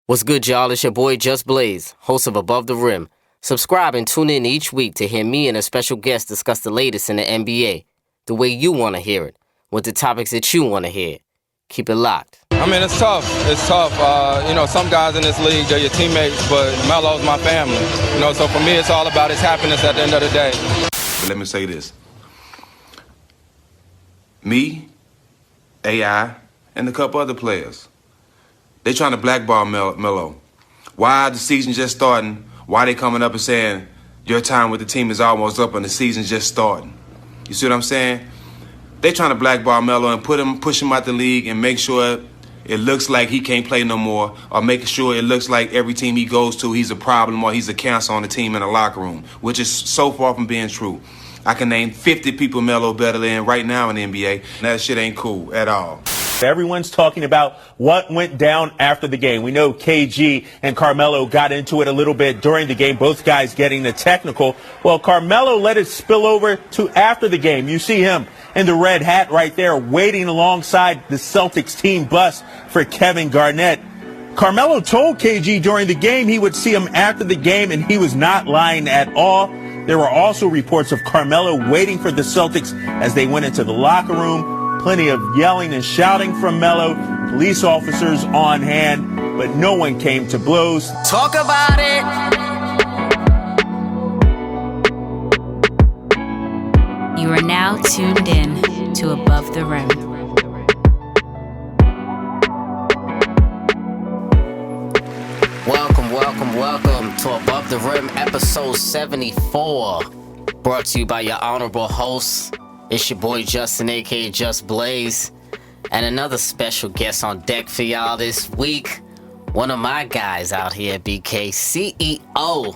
What's good, y'all? It's your boy Just Blaze, host of Above the Rim. Subscribe and tune in each week to hear me and a special guest discuss the latest in the NBA, the way you want to hear it, with the topics that you want to hear. Keep it locked. I mean, it's tough. It's tough. Some guys in this league, they're your teammates, but Melo's my family. So for me, it's all about his happiness at the end of the day. But let me say this. Me, AI, and a couple other players, they trying to blackball Melo. Why the season just starting? Why they coming up and saying your time with the team is almost up and the season's just starting? You see what I'm saying? They trying to blackball Melo and push him out the league and make sure it looks like he can't play no more, or making sure it looks like every team he goes to he's a problem or he's a cancer on the team in the locker room, which is so far from being true. I can name 50 people Melo better than right now in the NBA, and that shit ain't cool at all. Everyone's talking about what went down after the game. We know KG and Carmelo got into it a little bit during the game, both guys getting the technical. Well, Carmelo let it spill over to after the game. You see him in the red hat right there waiting alongside the Celtics team bus for Kevin Garnett. Carmelo told KG during the game he would see him after the game, and he was not lying at all. There were also reports of Carmelo waiting for the Celtics as they went into the locker room. Plenty of yelling and shouting from Melo, police officers on hand, but no one came to blows. Talk about it! You are now tuned in to Above the Rim. Welcome to Above the Rim, episode 74. Brought to you by your honorable hosts. It's your boy Justin, aka Just Blaze, and another special guest on deck for y'all this week. One of my guys out here, BK, CEO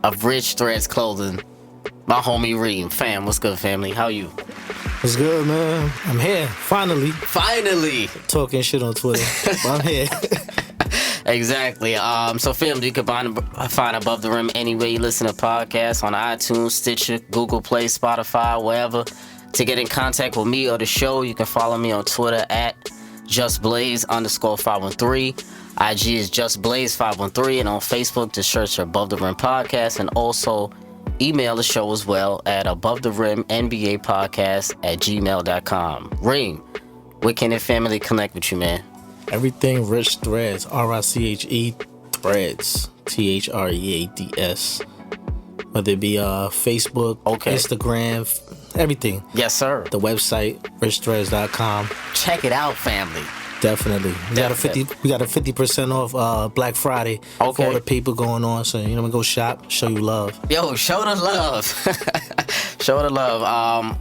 of Rich Threads Clothing, my homie Reem. Fam, what's good, family? How you? What's good, man? I'm here, finally. Talking shit on Twitter, but I'm here. Exactly. So, fam, you can find Above the Rim anywhere you listen to podcasts, on iTunes, Stitcher, Google Play, Spotify, wherever. To get in contact with me or the show, you can follow me on Twitter at JustBlaze_513. IG is JustBlaze513, and on Facebook, just search Above the Rim Podcast, and also email the show as well at AboveTheRimNBAPodcast@gmail.com. Reem, where can the family connect with you, man? Everything Rich Threads, RICHE Threads, THREADS. Whether it be Facebook, Instagram, everything. Yes, sir. The website, richthreads.com. Check it out, family. Definitely. We got a 50% off Black Friday for all the people going on. So we go shop, show you love. Yo, show the love. Show the love.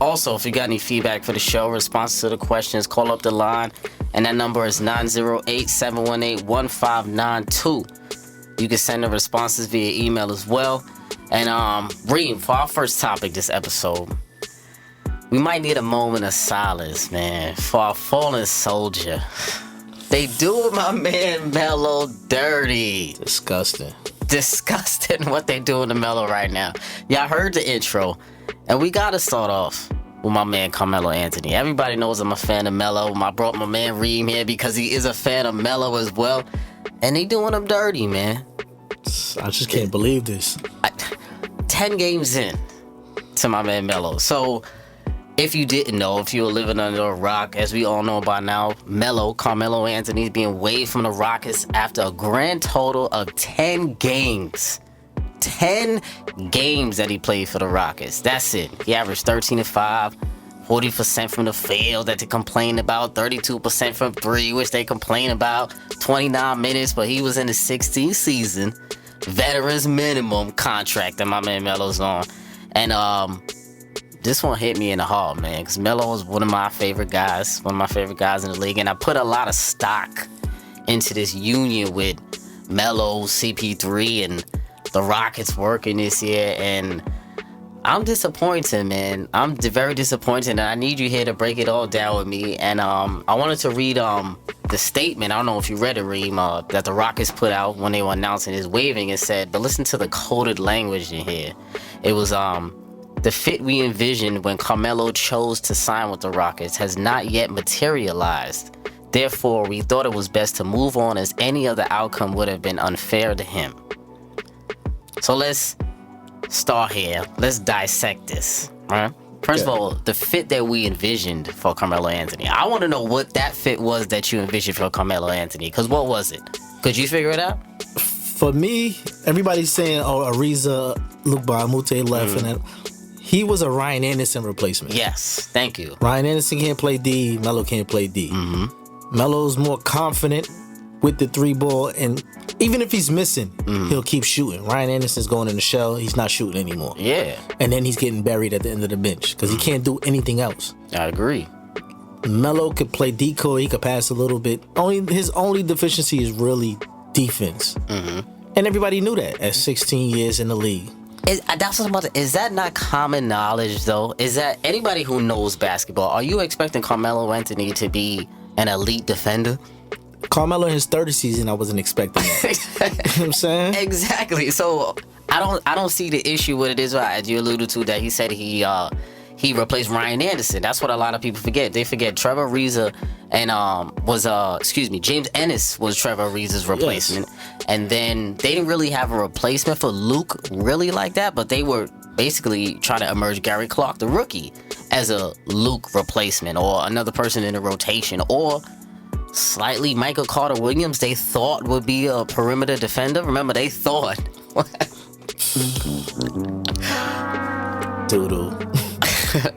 Also, if you got any feedback for the show, responses to the questions, call up the line, and that number is 908-718-1592. You can send the responses via email as well. And Reem, for our first topic this episode, we might need a moment of silence, man, for our fallen soldier. They do my man Melo dirty. Disgusting what they doing to Melo right now. Y'all heard the intro, and we gotta start off with my man Carmelo Anthony. Everybody knows I'm a fan of Melo. I brought my man Reem here because he is a fan of Melo as well, and they doing him dirty, man. I just can't believe this. 10 games in to my man Melo. So, if you didn't know, if you were living under a rock, as we all know by now, Carmelo Anthony is being waived from the Rockets after a grand total of 10 games. 10 games that he played for the Rockets. That's it. He averaged 13-5, 40% from the field that they complain about, 32% from three, which they complain about, 29 minutes, but he was in the 16th season, veterans minimum contract that my man Melo's on. And this one hit me in the heart, man, because Melo is one of my favorite guys in the league, and I put a lot of stock into this union with Melo, CP3, and the Rockets working this year, and I'm disappointed, man. I'm very disappointed, and I need you here to break it all down with me. And I wanted to read the statement, I don't know if you read it, Reem, that the Rockets put out when they were announcing his waiving. It said, but listen to the coded language in here. It was, the fit we envisioned when Carmelo chose to sign with the Rockets has not yet materialized. Therefore, we thought it was best to move on as any other outcome would have been unfair to him. So let's start here. Let's dissect this, right? First of all, the fit that we envisioned for Carmelo Anthony. I want to know what that fit was that you envisioned for Carmelo Anthony. Because what was it? Could you figure it out? For me, everybody's saying, Ariza, Luke Bahamute left, and then he was a Ryan Anderson replacement. Yes, thank you. Ryan Anderson can't play D, Melo can't play D. Melo's more confident with the 3-ball, and even if he's missing, he'll keep shooting. Ryan Anderson's going in the shell, he's not shooting anymore. Yeah. And then he's getting buried at the end of the bench because he can't do anything else. I agree. Melo could play decoy, he could pass a little bit. His only deficiency is really defense. And everybody knew that at 16 years in the league. Is that not common knowledge, though? Is that anybody who knows basketball, are you expecting Carmelo Anthony to be an elite defender? Carmelo in his 30th season, I wasn't expecting that. You know what I'm saying? Exactly. So I don't see the issue with it is, as you alluded to, that he said he replaced Ryan Anderson. That's what a lot of people forget. They forget Trevor Ariza and James Ennis was Trevor Ariza's replacement. Yes. And then they didn't really have a replacement for Luke really like that, but they were basically trying to emerge Gary Clark, the rookie, as a Luke replacement or another person in the rotation, or slightly Michael Carter Williams they thought would be a perimeter defender. Remember, they thought. Doodle.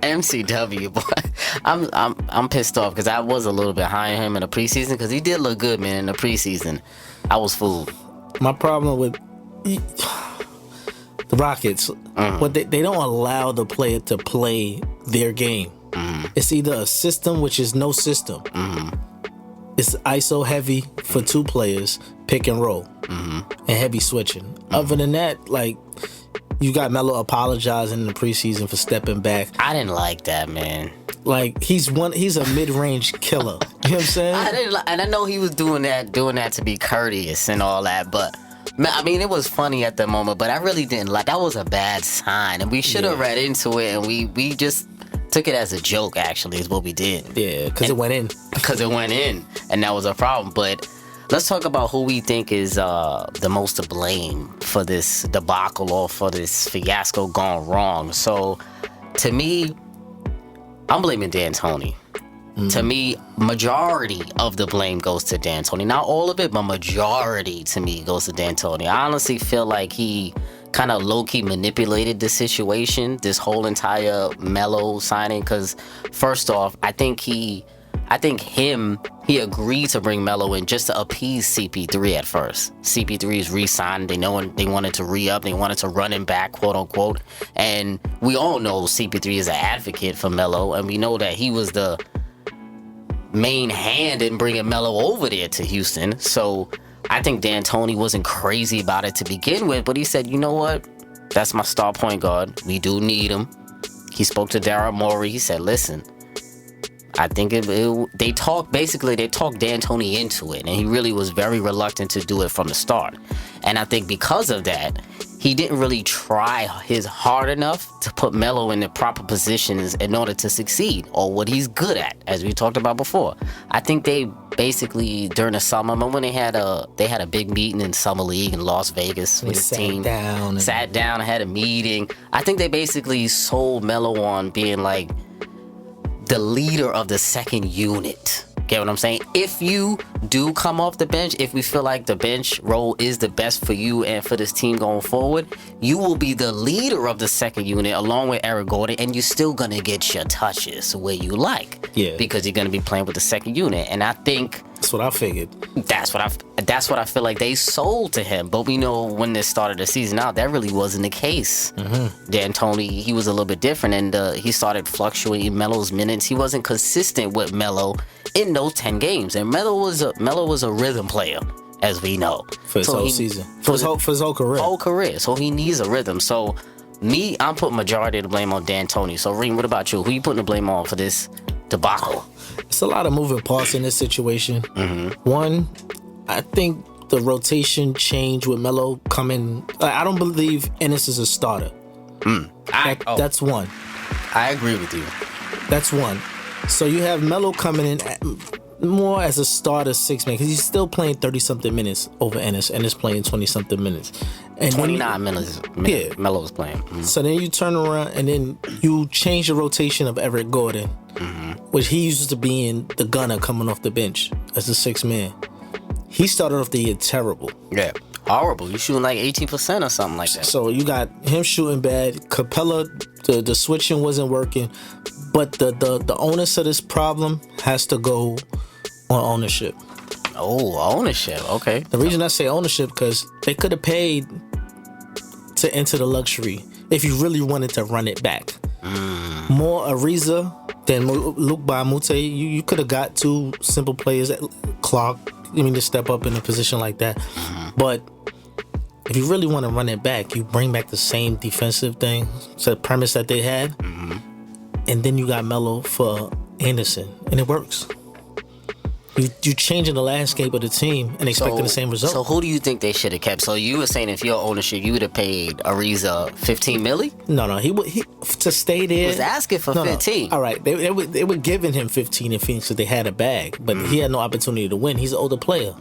MCW, but I'm pissed off because I was a little bit high on him in the preseason because he did look good, man. In the preseason, I was fooled. My problem with the Rockets, what they don't allow the player to play their game. It's either a system, which is no system. It's ISO heavy for 2 players, pick and roll, and heavy switching. Other than that, like, you got Melo apologizing in the preseason for stepping back. I didn't like that, man. Like, he's a mid-range killer. You know what I'm saying? And I know he was doing that to be courteous and all that, but I mean, it was funny at the moment, but I really didn't like. That was a bad sign, and we should have read into it, and we just took it as a joke. Actually, is what we did. Yeah, because it went in. Because it went in, and that was a problem. But let's talk about who we think is the most to blame for this debacle or for this fiasco gone wrong. So, to me, I'm blaming D'Antoni. To me, majority of the blame goes to D'Antoni. Not all of it, but majority to me goes to D'Antoni. I honestly feel like he kind of low-key manipulated the situation, this whole entire Melo signing. Because first off, I think he agreed to bring Melo in just to appease CP3 at first. CP3 is re-signed. They wanted to re-up. They wanted to run him back, quote unquote. And we all know CP3 is an advocate for Melo, and we know that he was the main hand in bringing Melo over there to Houston. So I think D'Antoni wasn't crazy about it to begin with, but he said, you know what? That's my star point guard. We do need him. He spoke to Daryl Morey. He said, listen, I think they talked D'Antoni into it, and he really was very reluctant to do it from the start. And I think because of that, he didn't really try his hard enough to put Melo in the proper positions in order to succeed, or what he's good at, as we talked about before. I think they basically, during the summer, when they had a big meeting in Summer League in Las Vegas with his team. Sat down and had a meeting. I think they basically sold Melo on being like the leader of the second unit. Get what I'm saying? If you do come off the bench, if we feel like the bench role is the best for you and for this team going forward, you will be the leader of the second unit along with Eric Gordon, and you're still going to get your touches where you like. Yeah. Because you're going to be playing with the second unit. And I think that's what I figured. That's what I feel like they sold to him. But we know when this started the season out, that really wasn't the case. D'Antoni, he was a little bit different, and he started fluctuating Melo's minutes. He wasn't consistent with Melo in those 10 games. And Melo was a rhythm player, as we know. For his whole season. For his whole career. Whole career. So he needs a rhythm. So I'm putting majority of the blame on D'Antoni. So Reem, what about you? Who you putting the blame on for this debacle? It's a lot of moving parts in this situation. One, I think the rotation change with Melo coming. I don't believe Ennis is a starter. That's one. I agree with you. That's one. So you have Melo coming in. more as a starter 6 man because he's still playing 30-something minutes over Ennis. Ennis playing 20-something minutes. And 29 minutes. Yeah. Melo was playing. Mm-hmm. So then you turn around and then you change the rotation of Eric Gordon, which he used to be in the gunner coming off the bench as a 6 man. He started off the year terrible. Yeah. Horrible. You shooting like 18% or something like that. So you got him shooting bad. Capella, the switching wasn't working. But the onus of this problem has to go on ownership. Oh, ownership. Okay. The reason I say ownership because they could have paid to enter the luxury if you really wanted to run it back. More Ariza than Luke Baamute. You could have got 2 simple players at Clark. To step up in a position like that. But if you really want to run it back, you bring back the same defensive thing, so the premise that they had, and then you got Melo for Anderson, and it works. You changing the landscape of the team and expecting the same result. So who do you think they should have kept? So you were saying if you're ownership, you would have paid Ariza $15 million? No, he to stay there. He was asking for 15. No. All right, they were giving him 15 in Phoenix because they had a bag, but he had no opportunity to win. He's an older player.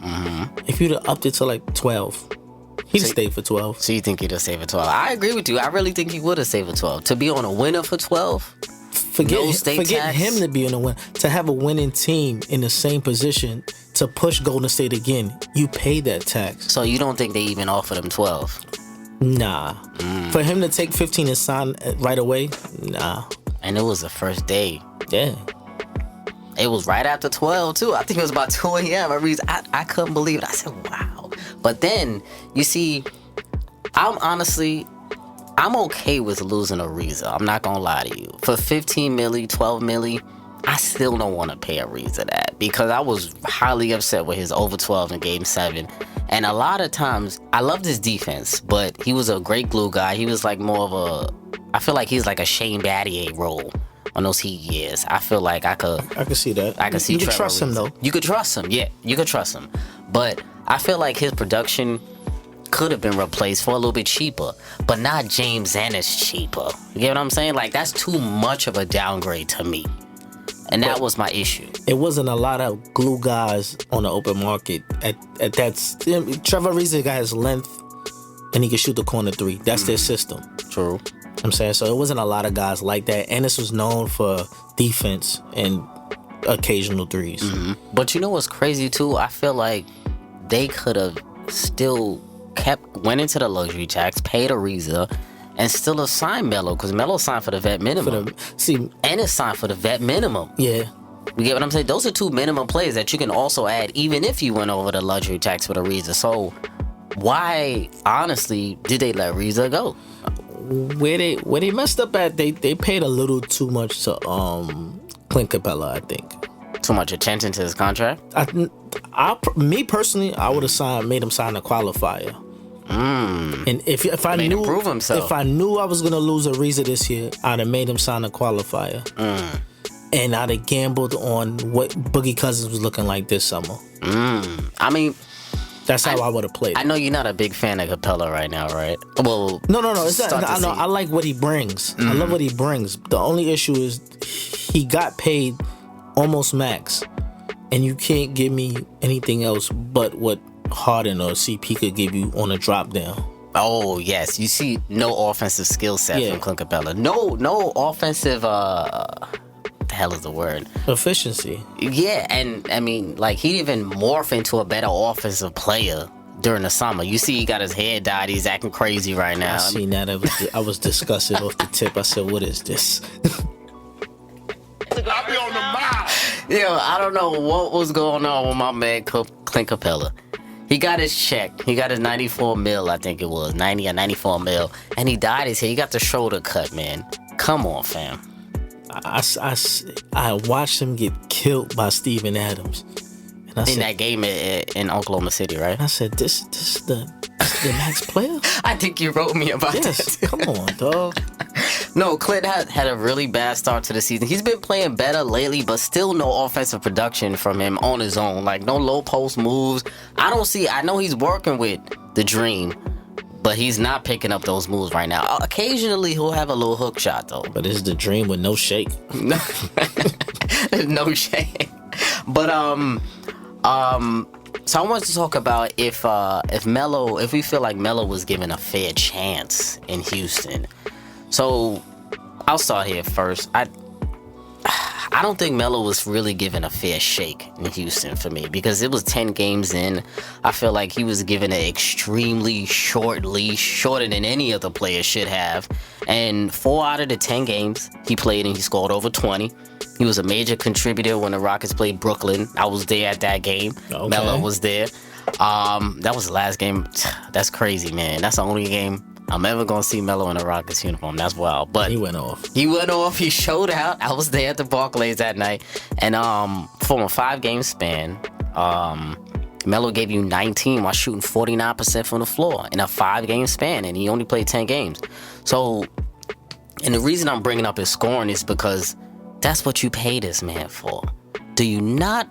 If you'd have upped it to like 12, he'd have stayed for 12. So you think he'd have stayed for 12? I agree with you. I really think he would have stayed for 12. To be on a winner for 12? Forget him to be in a win. To have a winning team in the same position to push Golden State again, you pay that tax. So you don't think they even offered him 12? Nah. For him to take 15 and sign right away, nah. And it was the first day. Yeah. It was right after 12 too. I think it was about 2 a.m. I couldn't believe it. I said, wow. But then, you see, I'm okay with losing Ariza. I'm not gonna lie to you. For 15 milli, 12 milli, I still don't want to pay Ariza that because I was highly upset with his over 12 in Game 7. And a lot of times, I loved his defense, but he was a great glue guy. He was like I feel like he's like a Shane Battier role on those Heat years. I feel like I could see that. I could see you could Trevor trust him, Ariza. though. You could trust him, yeah. You could trust him. But I feel like his production could have been replaced for a little bit cheaper, but not James Ennis cheaper. You get what I'm saying? Like, that's too much of a downgrade to me. And that was my issue. It wasn't a lot of glue guys on the open market. At that, Trevor Ariza got his length, and he can shoot the corner 3. That's their system. True. I'm saying, so it wasn't a lot of guys like that. Ennis was known for defense and occasional threes. But you know what's crazy too? I feel like they could have still went into the luxury tax, paid Ariza, and still have signed Melo because Melo signed for the vet minimum. Ennis signed for the vet minimum. Yeah. You get what I'm saying? Those are 2 minimum players that you can also add even if you went over the luxury tax for Ariza. So why, honestly, did they let Ariza go? Where they messed up at, they paid a little too much to Clint Capella, I think. Too much attention to his contract? Me personally, I would have made him sign a qualifier. And if I knew prove himself. If I knew I was gonna lose Ariza this year, I'd have made him sign a qualifier. And I'd have gambled on what Boogie Cousins was looking like this summer. I mean, that's how I would have played. I know you're not a big fan of Capella right now, right? Well, no. It's not, I know. I like what he brings. I love what he brings. The only issue is he got paid almost max, and you can't give me anything else but what Harden or CP could give you on a drop down. Oh yes, you see, no offensive skill set from Clint Capella. No offensive. The hell is the word? Efficiency. Yeah, and I mean, like, he didn't even morph into a better offensive player during the summer. You see, he got his hair dyed. He's acting crazy right now. I seen that. I was disgusted off the tip. I said, "What is this?" I'll be on the mile. Yo, I don't know what was going on with my man Clint Capella. He got his check. He got his 94 mil, I think it was, 90 or 94 mil, and he dyed his hair. He got the shoulder cut, man. Come on, fam. I watched him get killed by Steven Adams. And I in that game in Oklahoma City, right? I said, this is the max player? I think you wrote me about this. That. Come on, dog. No, Clint had a really bad start to the season. He's been playing better lately, but still no offensive production from him on his own. Like, no low post moves. I know he's working with the Dream, but he's not picking up those moves right now. Occasionally, he'll have a little hook shot, though. But it's the Dream with no shake. No shake. But so I wanted to talk about if we feel like Melo was given a fair chance in Houston. So I'll start here first. I don't think Melo was really given a fair shake in Houston for me, because it was 10 games in. I feel like he was given an extremely short leash, shorter than any other player should have. And 4 out of the 10 games he played and he scored over 20. He was a major contributor when the Rockets played Brooklyn. I was there at that game. Okay. Melo was there. That was the last game. That's crazy, man. That's the only game I'm ever gonna see Melo in a Rockets uniform. That's wild. But he went off. He showed out. I was there at the Barclays that night. And from a 5-game span, Melo gave you 19 while shooting 49% from the floor in a 5-game span, and he only played 10 games. So, and the reason I'm bringing up his scoring is because that's what you pay this man for. Do you not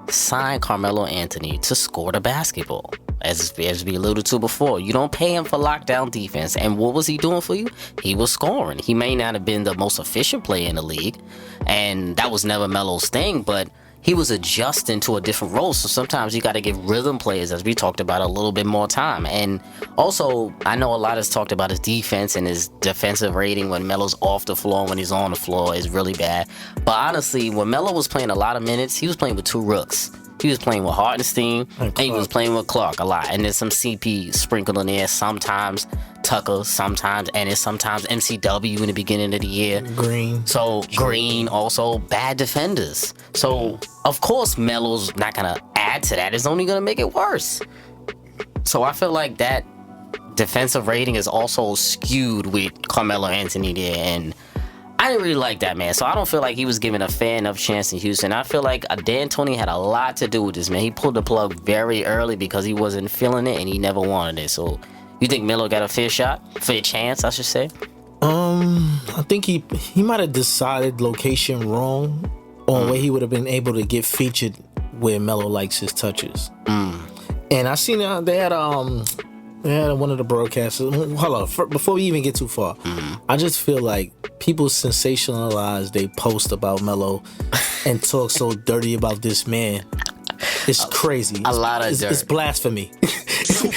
sign Carmelo Anthony to score the basketball? As we alluded to before, you don't pay him for lockdown defense. And what was he doing for you? He was scoring. He may not have been the most efficient player in the league, and that was never Melo's thing, but he was adjusting to a different role. So sometimes you got to give rhythm players, as we talked about, a little bit more time. And also, I know a lot has talked about his defense and his defensive rating when Melo's off the floor. When he's on the floor is really bad. But honestly, when Melo was playing a lot of minutes, he was playing with 2 rooks. He was playing with Hartenstein, and he was playing with Clark a lot. And there's some CP sprinkled in there. Sometimes Tucker, sometimes Ennis, sometimes MCW in the beginning of the year. Green, also bad defenders. So, of course, Melo's not going to add to that. It's only going to make it worse. So I feel like that defensive rating is also skewed with Carmelo Anthony there. And I didn't really like that, man. So I don't feel like he was given a fair enough chance in Houston. I feel like D'Antoni had a lot to do with this, man. He pulled the plug very early because he wasn't feeling it and he never wanted it. So you think Melo got a fair chance, I should say? I think he might have decided location wrong on where he would have been able to get featured where Melo likes his touches. And I seen they had one of the broadcasters. Hold on, before we even get too far, I just feel like people sensationalize they post about Melo and talk so dirty about this man. It's crazy. A lot of dirt. It's blasphemy. So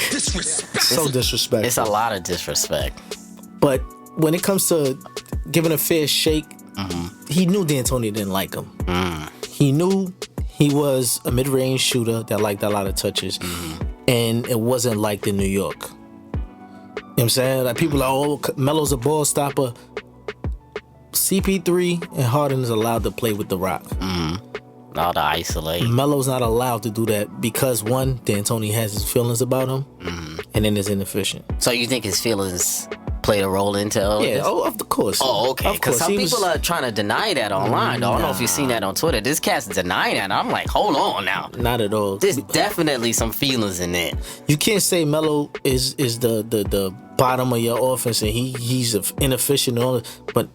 disrespectful. It's a lot of disrespect. But when it comes to giving a fair shake, he knew D'Antoni didn't like him. He knew he was a mid-range shooter that liked a lot of touches. And it wasn't like in New York. You know what I'm saying? Like people are, oh, Melo's a ball stopper. CP3 and Harden is allowed to play with the rock. All to isolate. Melo's not allowed to do that because, one, D'Antoni has his feelings about him, and then it's inefficient. So you think his feelings played a role into all this? Yeah, of course. Oh, okay. Because some people are trying to deny that online. I don't know if you've seen that on Twitter. This cat's denying that. I'm like, hold on now. Not at all. There's definitely some feelings in there. You can't say Melo is the bottom of your offense and he's inefficient and all that, but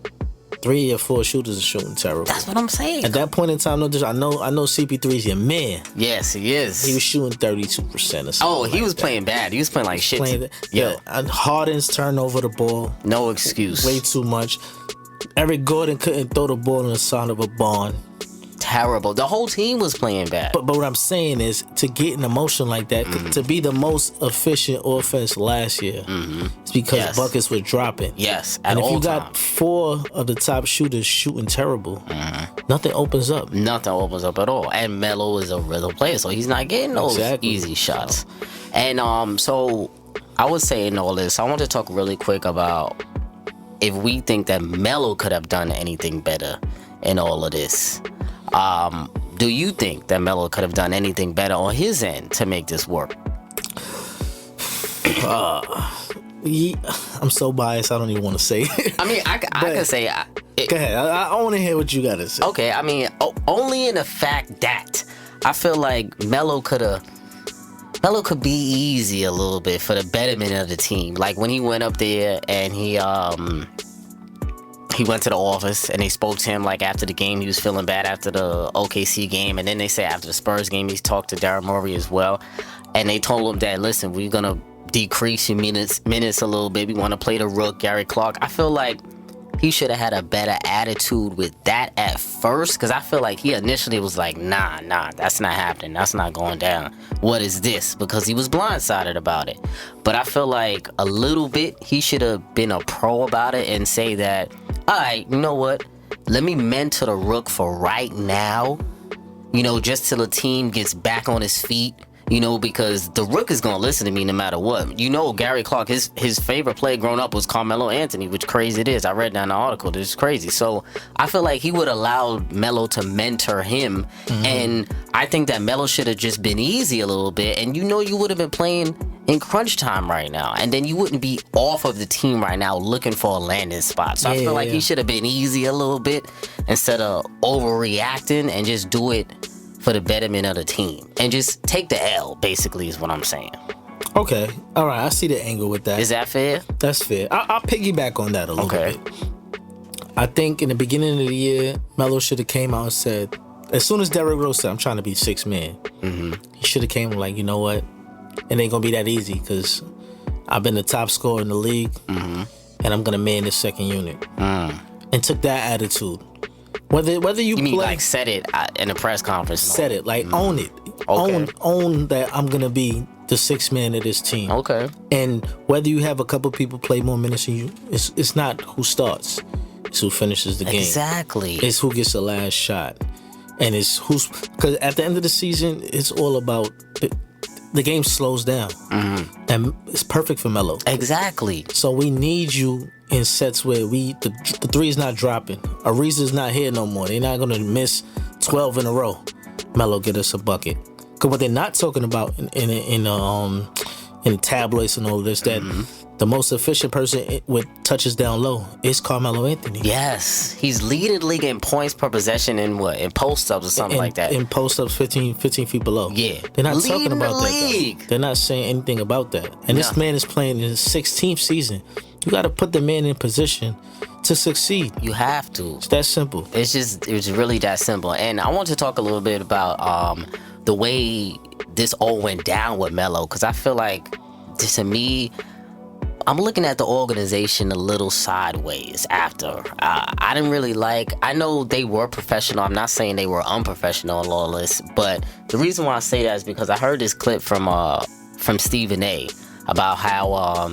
3 or 4 shooters are shooting terrible. That's what I'm saying. At that point in time, I know CP3 is your man. Yes, he is. He was shooting 32% or something. Oh, he was playing bad. He was playing like shit. And Harden's turned over the ball. No excuse. Way too much. Eric Gordon couldn't throw the ball in the side of a barn. Terrible. The whole team was playing bad. But what I'm saying is, to get an emotion like that, to be the most efficient offense last year, it's because buckets were dropping. Yes, and if you got 4 of the top shooters shooting terrible, nothing opens up. Nothing opens up at all. And Melo is a rhythm player, so he's not getting those easy shots. And so I was saying all this. I want to talk really quick about if we think that Melo could have done anything better in all of this. Do you think that Melo could have done anything better on his end to make this work? I'm so biased, I don't even want to say it. I mean, I can say it. Go ahead. I want to hear what you got to say. Okay, I mean, only in the fact that I feel like Melo could be easy a little bit for the betterment of the team. Like when he went up there and he went to the office and they spoke to him like after the game. He was feeling bad after the OKC game. And then they say after the Spurs game, he's talked to Daryl Morey as well. And they told him that, listen, we're going to decrease your minutes a little bit. We want to play the rook, Gary Clark. I feel like he should have had a better attitude with that at first, because I feel like he initially was like, nah, that's not happening. That's not going down. What is this? Because he was blindsided about it. But I feel like a little bit he should have been a pro about it and say that, all right, you know what? Let me mentor the rook for right now, just till the team gets back on his feet. Because the rook is going to listen to me no matter what. Gary Clark, his favorite player growing up was Carmelo Anthony, which crazy it is. I read down the article. This is crazy. So I feel like he would allow Melo to mentor him. Mm-hmm. And I think that Melo should have just been easy a little bit. And you would have been playing in crunch time right now. And then you wouldn't be off of the team right now looking for a landing spot. So I feel like he should have been easy a little bit instead of overreacting and just do it for the betterment of the team. And just take the L, basically, is what I'm saying. Okay. All right. I see the angle with that. Is that fair? That's fair. I'll piggyback on that a little bit. I think in the beginning of the year, Melo should have came out and said, as soon as Derrick Rose said, I'm trying to be sixth man, he should have came like, you know what? It ain't going to be that easy because I've been the top scorer in the league and I'm going to man this second unit. And took that attitude. Whether you mean play, like said it in a press conference? Said it, like own it. Okay. Own that I'm going to be the sixth man of this team. Okay. And whether you have a couple people play more minutes than you, it's not who starts. It's who finishes the game. Exactly. It's who gets the last shot. And it's because at the end of the season, it's all about the game slows down. And it's perfect for Melo. Exactly. So we need you in sets where the three is not dropping. Ariza's not here no more. They're not going to miss 12 in a row. Melo get us a bucket. Because what they're not talking about in tabloids and all of this, that the most efficient person with touches down low is Carmelo Anthony. Yes. He's leading the league in points per possession in what? In post-ups or something like that. In post-ups 15 feet below. Yeah. They're not talking about the that, league. though. They're not saying anything about that. And this man is playing in his 16th season. You got to put the man in position to succeed. You have to. It's that simple. It's really that simple. And I want to talk a little bit about the way this all went down with Melo, because I feel like, to me, I'm looking at the organization a little sideways after. I didn't really I know they were professional. I'm not saying they were unprofessional and all this, but the reason why I say that is because I heard this clip from Stephen A. about how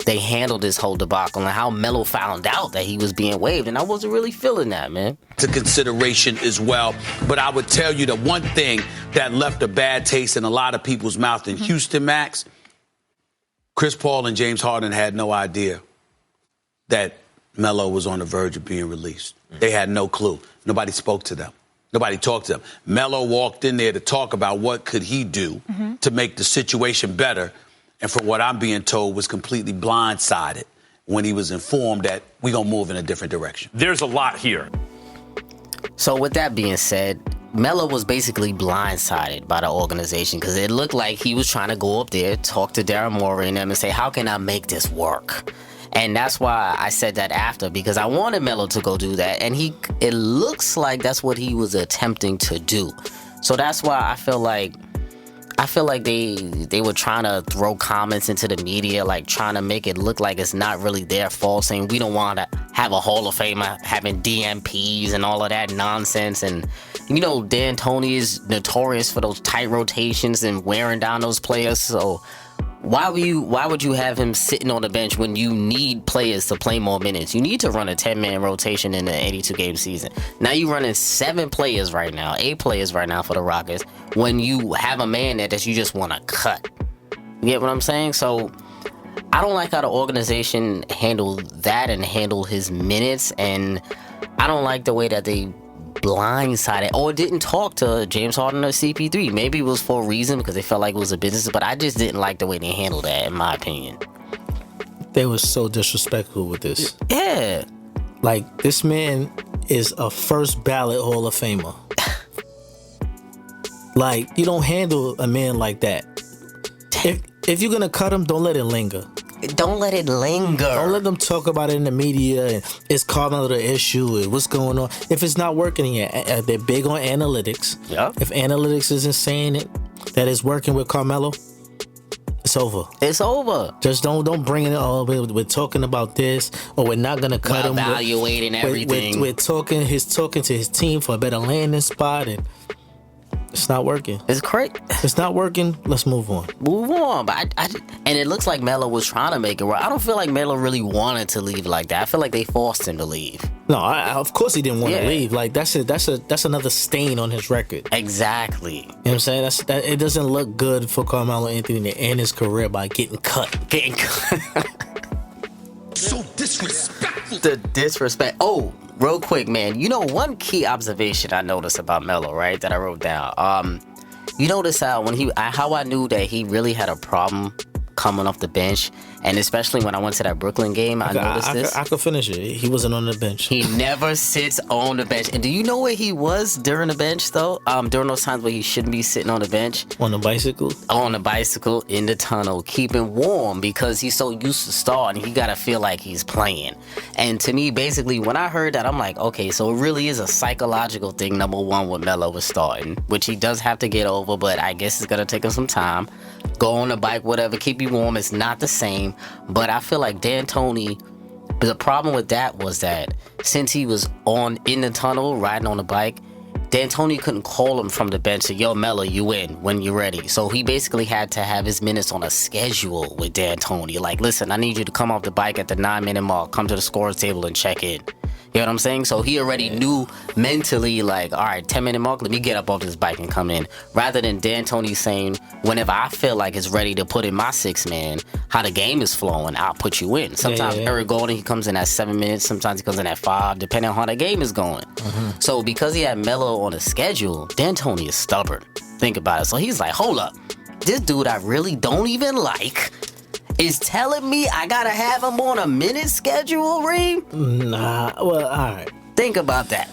they handled this whole debacle and how Melo found out that he was being waived, and I wasn't really feeling that, man. To consideration as well, but I would tell you the one thing that left a bad taste in a lot of people's mouth in Houston, Max, Chris Paul and James Harden had no idea that Melo was on the verge of being released. They had no clue. Nobody spoke to them. Nobody talked to them. Melo walked in there to talk about what could he do to make the situation better, and from what I'm being told, was completely blindsided when he was informed that we're going to move in a different direction. There's a lot here. So with that being said, Melo was basically blindsided by the organization because it looked like he was trying to go up there, talk to Daryl Morey and them and say, how can I make this work? And that's why I said that after, because I wanted Melo to go do that. And it looks like that's what he was attempting to do. So that's why I feel like they were trying to throw comments into the media, like trying to make it look like it's not really their fault, saying we don't want to have a Hall of Famer having DMPs and all of that nonsense. And, D'Antoni is notorious for those tight rotations and wearing down those players. So why would you have him sitting on the bench when you need players to play more minutes? You need to run a 10-man rotation in the 82-game season. Now you're running 8 players right now for the Rockets when you have a man that you just want to cut. You get what I'm saying? So I don't like how the organization handled that and handled his minutes, and I don't like the way that they blindsided or didn't talk to James Harden or CP3. Maybe it was for a reason because they felt like it was a business, but I just didn't like the way they handled that, in my opinion. They were so disrespectful with this. Yeah. Like, this man is a first ballot Hall of Famer. Like, you don't handle a man like that. If you're gonna cut him, don't let it linger. Don't let it linger. Don't let them talk about it in the media and it's Carmelo the issue and what's going on. If it's not working yet, they're big on analytics. Yeah. If analytics isn't saying it, that it's working with Carmelo, It's over. It's over. Just don't bring it all. We're talking about this, or we're not gonna cut him. Evaluating everything. We're talking. He's talking to his team for a better landing spot, and it's not working. It's crazy. It's not working. Let's move on. Move on. But and it looks like Melo was trying to make it work. I don't feel like Melo really wanted to leave like that. I feel like they forced him to leave. No, of course he didn't want to leave. Like that's another stain on his record. Exactly. You know what I'm saying? It doesn't look good for Carmelo Anthony to end his career by getting cut. So disrespectful. The disrespect. Oh, real quick, man. You know, one key observation I noticed about Melo, right, that I wrote down. You notice how how I knew that he really had a problem coming off the bench, and especially when I went to that Brooklyn game, I noticed this. I could finish it. He wasn't on the bench. He never sits on the bench. And do you know where he was during the bench, though? During those times where he shouldn't be sitting on the bench? On the bicycle? On the bicycle, in the tunnel, keeping warm, because he's so used to starting, he got to feel like he's playing. And to me, basically, when I heard that, I'm like, okay, so it really is a psychological thing, number one, with Melo was starting, which he does have to get over, but I guess it's going to take him some time. Go on the bike, whatever, keep you warm. It's not the same. But I feel like D'Antoni, the problem with that was that since he was in the tunnel riding on the bike, D'Antoni couldn't call him from the bench and say, yo, Melo, you in when you're ready. So he basically had to have his minutes on a schedule with D'Antoni. Like, listen, I need you to come off the bike at the 9-minute mark, come to the scorer's table and check in. You know what I'm saying? So he already knew mentally, like, all right, 10-minute mark, let me get up off this bike and come in. Rather than D'Antoni saying, whenever I feel like it's ready to put in my 6-man, how the game is flowing, I'll put you in. Sometimes Eric Gordon, he comes in at 7 minutes. Sometimes he comes in at 5, depending on how the game is going. Mm-hmm. So because he had Melo on a schedule, D'Antoni is stubborn. Think about it. So he's like, hold up. This dude I really don't even like is telling me I gotta have him on a minute schedule, Reem? Nah, well, all right. Think about that.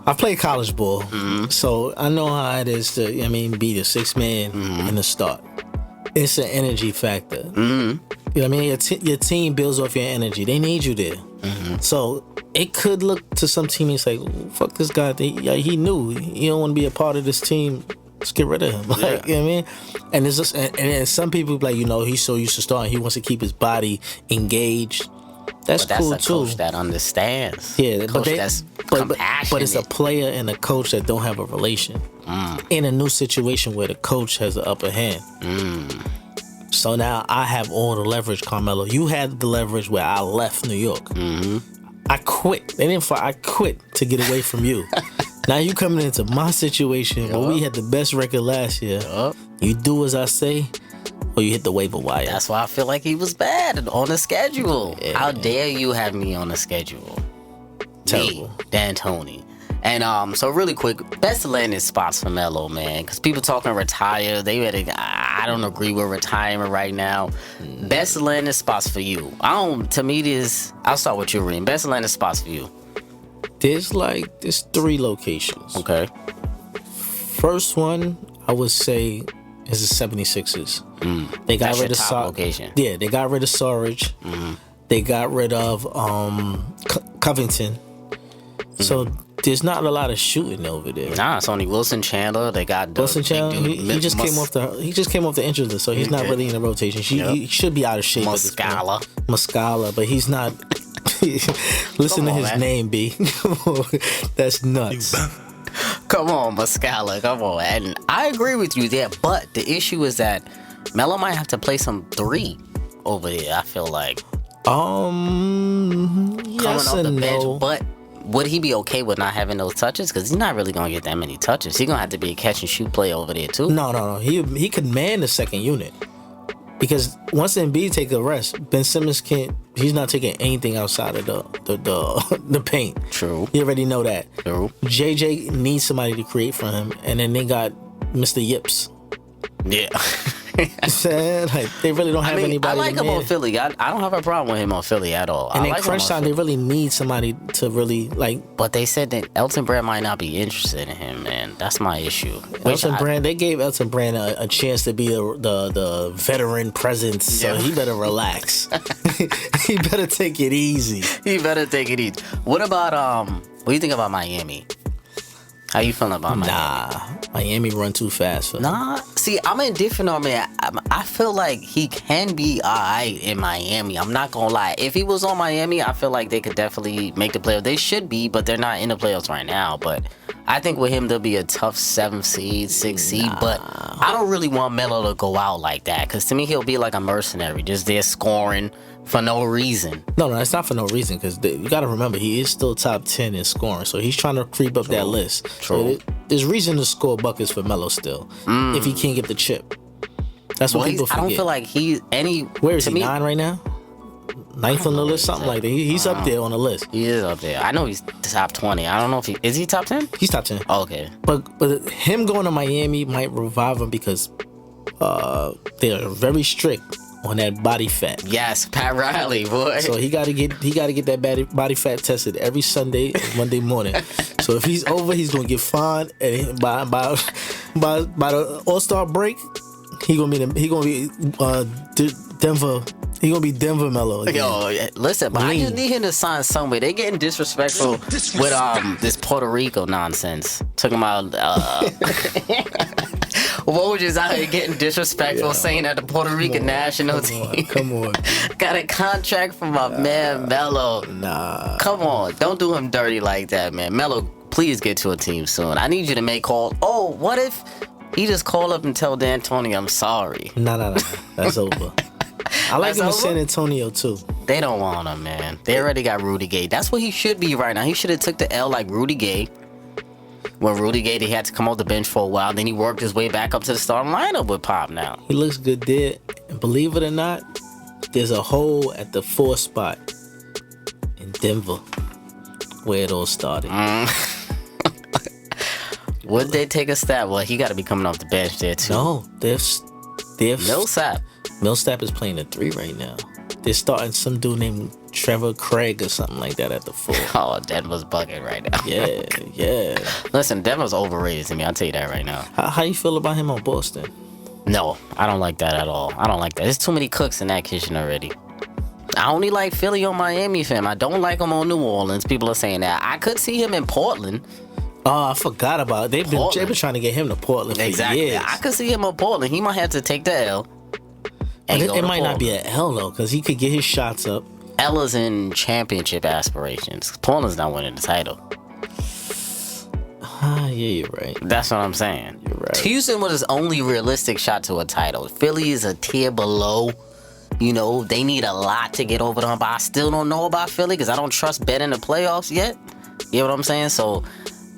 I played college ball, so I know how it is to, be the 6-man in the start. It's an energy factor. You know what I mean? Your team builds off your energy. They need you there. So it could look to some teammates like, fuck this guy. He knew he don't want to be a part of this team. Let's get rid of him. Like, you know what I mean? And it's just, and some people like, he's so used to starting. He wants to keep his body engaged. That's cool that's a too. Coach that understands. Yeah, coach that's compassionate. But it's a player and a coach that don't have a relation in a new situation where the coach has the upper hand. So now I have all the leverage, Carmelo. You had the leverage where I left New York. I quit. I quit to get away from you. Now you coming into my situation where we had the best record last year. You do as I say, or you hit the waiver wire. That's why I feel like he was bad on the schedule. Yeah, how dare you have me on the schedule? Terrible. Me, D'Antoni. And so really quick, best landing spots for Melo, man. Because people talking retire. I don't agree with retirement right now. Best landing spots for you. I'll start with you, Reem. Best landing spots for you. There's 3 locations. Okay. First one, I would say, is the 76ers. They got rid of location. Yeah, they got rid of Surridge. They got rid of Covington. So there's not a lot of shooting over there. Nah, it's only Wilson Chandler. They got Wilson Chandler. He just came off the injury list, so he's not really in the rotation. He should be out of shape. Muscala, but he's not. Listen to his name, B. That's nuts. Come on, Muscala. Come on. And I agree with you there, but the issue is that Melo might have to play some 3 over there, I feel like. Yes coming off the bench, no. But would he be okay with not having those touches? Because he's not really going to get that many touches. He's going to have to be a catch and shoot play over there, too. No. He could man the second unit. Because once Embiid take a rest, Ben Simmons he's not taking anything outside of the paint. True. You already know that. True. JJ needs somebody to create for him, and then they got Mr. Yips. Yeah. They really don't have anybody. I like him on Philly. I don't have a problem with him on Philly at all. And in crunch time, they really need somebody to really like. But they said that Elton Brand might not be interested in him, man. That's my issue. They gave Elton Brand a chance to be the veteran presence, so he better relax. He better take it easy. What about what do you think about Miami? How you feeling about Miami? Nah, Miami run too fast for him. Nah, see, I'm indifferent on man. I feel like he can be alright in Miami. I'm not gonna lie. If he was on Miami, I feel like they could definitely make the playoffs. They should be, but they're not in the playoffs right now. But I think with him, they'll be a tough 7th seed, 6th seed. But I don't really want Melo to go out like that, because to me, he'll be like a mercenary, just there scoring for no reason. No, it's not for no reason, because you got to remember, he is still top 10 in scoring, so he's trying to creep up that list. True. So there's reason to score buckets for Melo still, if he can't get the chip. That's what people forget. I don't feel like he's any... Where is he, 9 right now? 9th on the list, something like that. He's up there on the list. He is up there. I know he's top 20. I don't know if he... Is he top 10? He's top 10. Oh, okay. But him going to Miami might revive him, because they're very strict on that body fat. Yes, Pat Riley, boy. So he got to get that body fat tested every Sunday and Monday morning. So if he's over, he's gonna get fined, and by the All-Star break, he gonna be Denver. He gonna be Denver Melo again. Yo, listen, but I just need him to sign somewhere. They getting disrespectful with this Puerto Rico nonsense. Talking about Woj out here getting disrespectful, saying that the Puerto Rican national team. Come on. Got a contract from my man Melo. Nah. Come on, don't do him dirty like that, man. Melo, please get to a team soon. I need you to make call. Oh, what if he just call up and tell D'Antoni I'm sorry? Nah. That's over. I like him in San Antonio too. They don't want him, man. They already got Rudy Gay. That's what he should be right now. He should have took the L like Rudy Gay. When Rudy Gay, he had to come off the bench for a while. Then he worked his way back up to the starting lineup with Pop now. He looks good there. And believe it or not, there's a hole at the 4th spot in Denver where it all started. Would they take a stab? Well, he got to be coming off the bench there too. No, they're Millsap. Millsap is playing the 3 right now. They're starting some dude named Trevor Craig or something like that at the 4. Oh, Denver's bucket right now. Yeah. Listen, Denver's overrated to me. I'll tell you that right now. How you feel about him on Boston? No, I don't like that at all. I don't like that. There's too many cooks in that kitchen already. I only like Philly or Miami, fam. I don't like him on New Orleans. People are saying that. I could see him in Portland. Oh, I forgot about it. They've been trying to get him to Portland for years. I could see him in Portland. He might have to take the L. It might not be an L though, because he could get his shots up. L is in championship aspirations. Portland's not winning the title. Yeah, you're right. That's what I'm saying. You're right. Houston was his only realistic shot to a title. Philly is a tier below. You know, they need a lot to get over them, but I still don't know about Philly because I don't trust Ben in the playoffs yet. You know what I'm saying? So,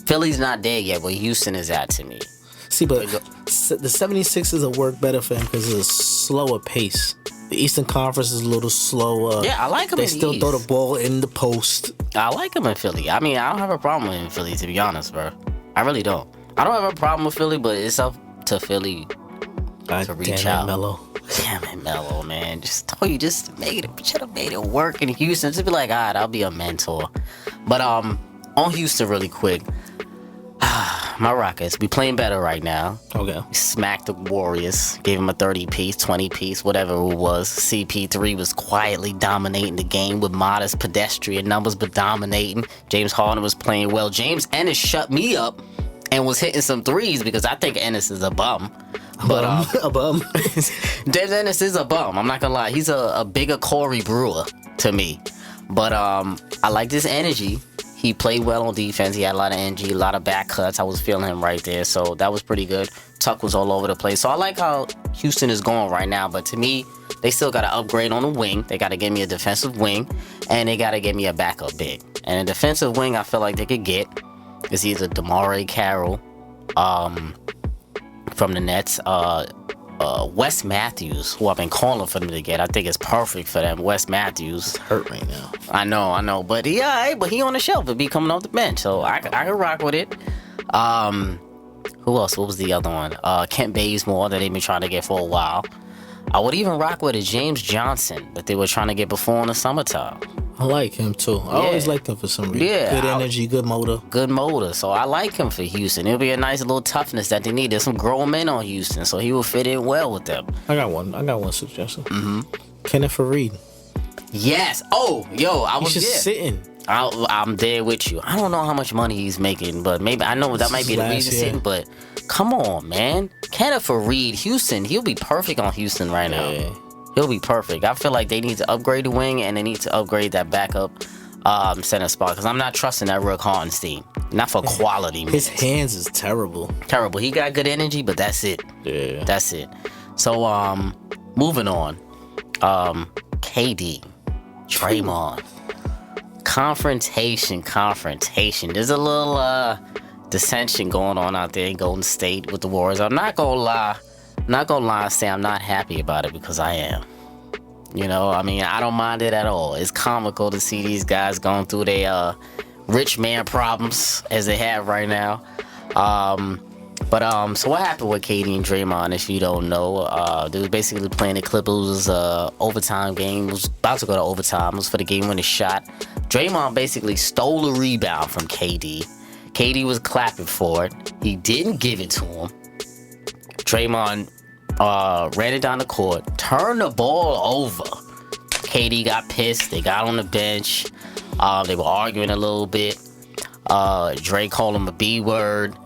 Philly's not there yet, where Houston is at to me. See, but the 76ers will work better for him because it's a slower pace. The Eastern Conference is a little slower. Yeah, I like him in the They still East. throw the ball in the post. I like him in Philly. I mean, I don't have a problem with him in Philly, to be honest, bro. I really don't. I don't have a problem with Philly, but it's up to Philly to reach out. Melo. Damn it, Melo, man. You just made it. Should have made it work in Houston. Just be like, all right, I'll be a mentor. But on Houston really quick. My Rockets, we playing better right now. Okay. We smacked the Warriors, gave them a 30-piece, 20-piece, whatever it was. CP3 was quietly dominating the game with modest pedestrian numbers, but dominating. James Harden was playing well. James Ennis shut me up and was hitting some threes because I think Ennis is a bum. A bum. James Ennis is a bum. I'm not gonna lie. He's a bigger Corey Brewer to me. But I like this energy. He played well on defense. He had a lot of energy, a lot of back cuts. I was feeling him right there, so that was pretty good. Tuck was all over the place. So I like how Houston is going right now, but to me, they still got to upgrade on the wing. They got to give me a defensive wing, and they got to give me a backup big. And a defensive wing I feel like they could get is either DeMare Carroll from the Nets, Wes Matthews, who I've been calling for them to get. I think it's perfect for them. Wes Matthews. Hurt right now. I know. But he on the shelf. He'll be coming off the bench. So I could rock with it. Who else? What was the other one? Kent Bazemore that they've been trying to get for a while. I would even rock with a James Johnson that they were trying to get before in the summertime. I like him too. I always liked him for some reason. Yeah, good energy, good motor. Good motor. So I like him for Houston. It'll be a nice little toughness that they need. There's some grown men on Houston, so he will fit in well with them. I got one suggestion. Kenneth Fareed. Yes. Oh, yo, I was just sitting. I'm there with you. I don't know how much money he's making, but maybe I know that might be the reason. Sitting, but come on, man. Kenneth Reed, Houston, he'll be perfect on Houston right now. He'll be perfect. I feel like they need to upgrade the wing and they need to upgrade that backup center spot because I'm not trusting that Rick Hartenstein. Not for quality. His hands is terrible. Terrible. He got good energy, but that's it. Yeah. That's it. So, moving on. KD, Draymond. Confrontation. There's a little dissension going on out there in Golden State with the Warriors. I'm not gonna lie and say I'm not happy about it because I am. You know, I mean, I don't mind it at all. It's comical to see these guys going through their rich man problems as they have right now. So what happened with KD and Draymond, if you don't know? They was basically playing the Clippers overtime game. It was about to go to overtime. It was for the game-winning shot. Draymond basically stole a rebound from KD. KD was clapping for it. He didn't give it to him. Draymond ran it down the court, turned the ball over. KD got pissed. They got on the bench. They were arguing a little bit. Dre called him a B word.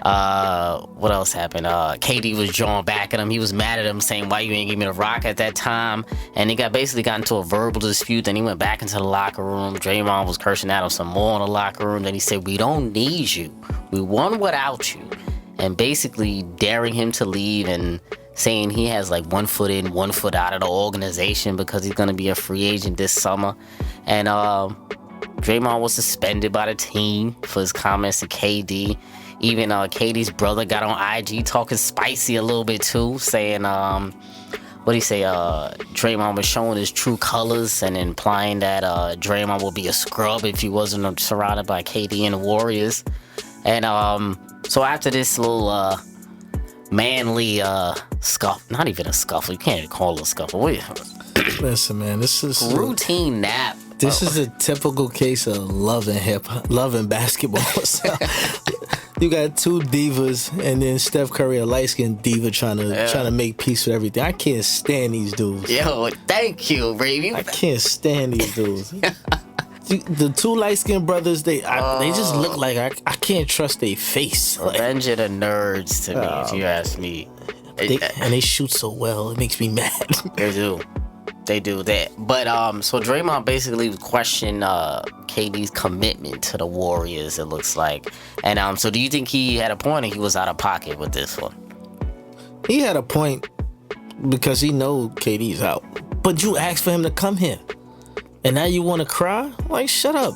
What else happened? KD was drawing back at him. He was mad at him, saying, "Why you ain't give me the rock at that time?" And he got into a verbal dispute. Then he went back into the locker room. Draymond was cursing at him some more in the locker room. Then he said, "We don't need you. We won without you." And basically daring him to leave and saying he has like 1 foot in, 1 foot out of the organization because he's going to be a free agent this summer. And Draymond was suspended by the team for his comments to KD. Even KD's brother got on IG talking spicy a little bit too, saying, what'd he say? Draymond was showing his true colors and implying that Draymond would be a scrub if he wasn't surrounded by KD and the Warriors. And so after this little manly scuffle, not even a scuffle, you can't even call it a scuffle. Listen, man, this is routine nap. This is a typical case of love and basketball. So, you got two divas, and then Steph Curry, a light-skinned diva, trying to make peace with everything. I can't stand these dudes. Yo, thank you, Reem. I can't stand these dudes. The two light-skinned brothers, they just look like I can't trust their face. Revenge of the nerds to me, if you ask me. And they shoot so well, it makes me mad. They do that. But so Draymond basically questioned KD's commitment to the Warriors, it looks like. And so do you think he had a point or he was out of pocket with this one? He had a point because he know KD's out. But you asked for him to come here. And now you want to cry? Like, shut up.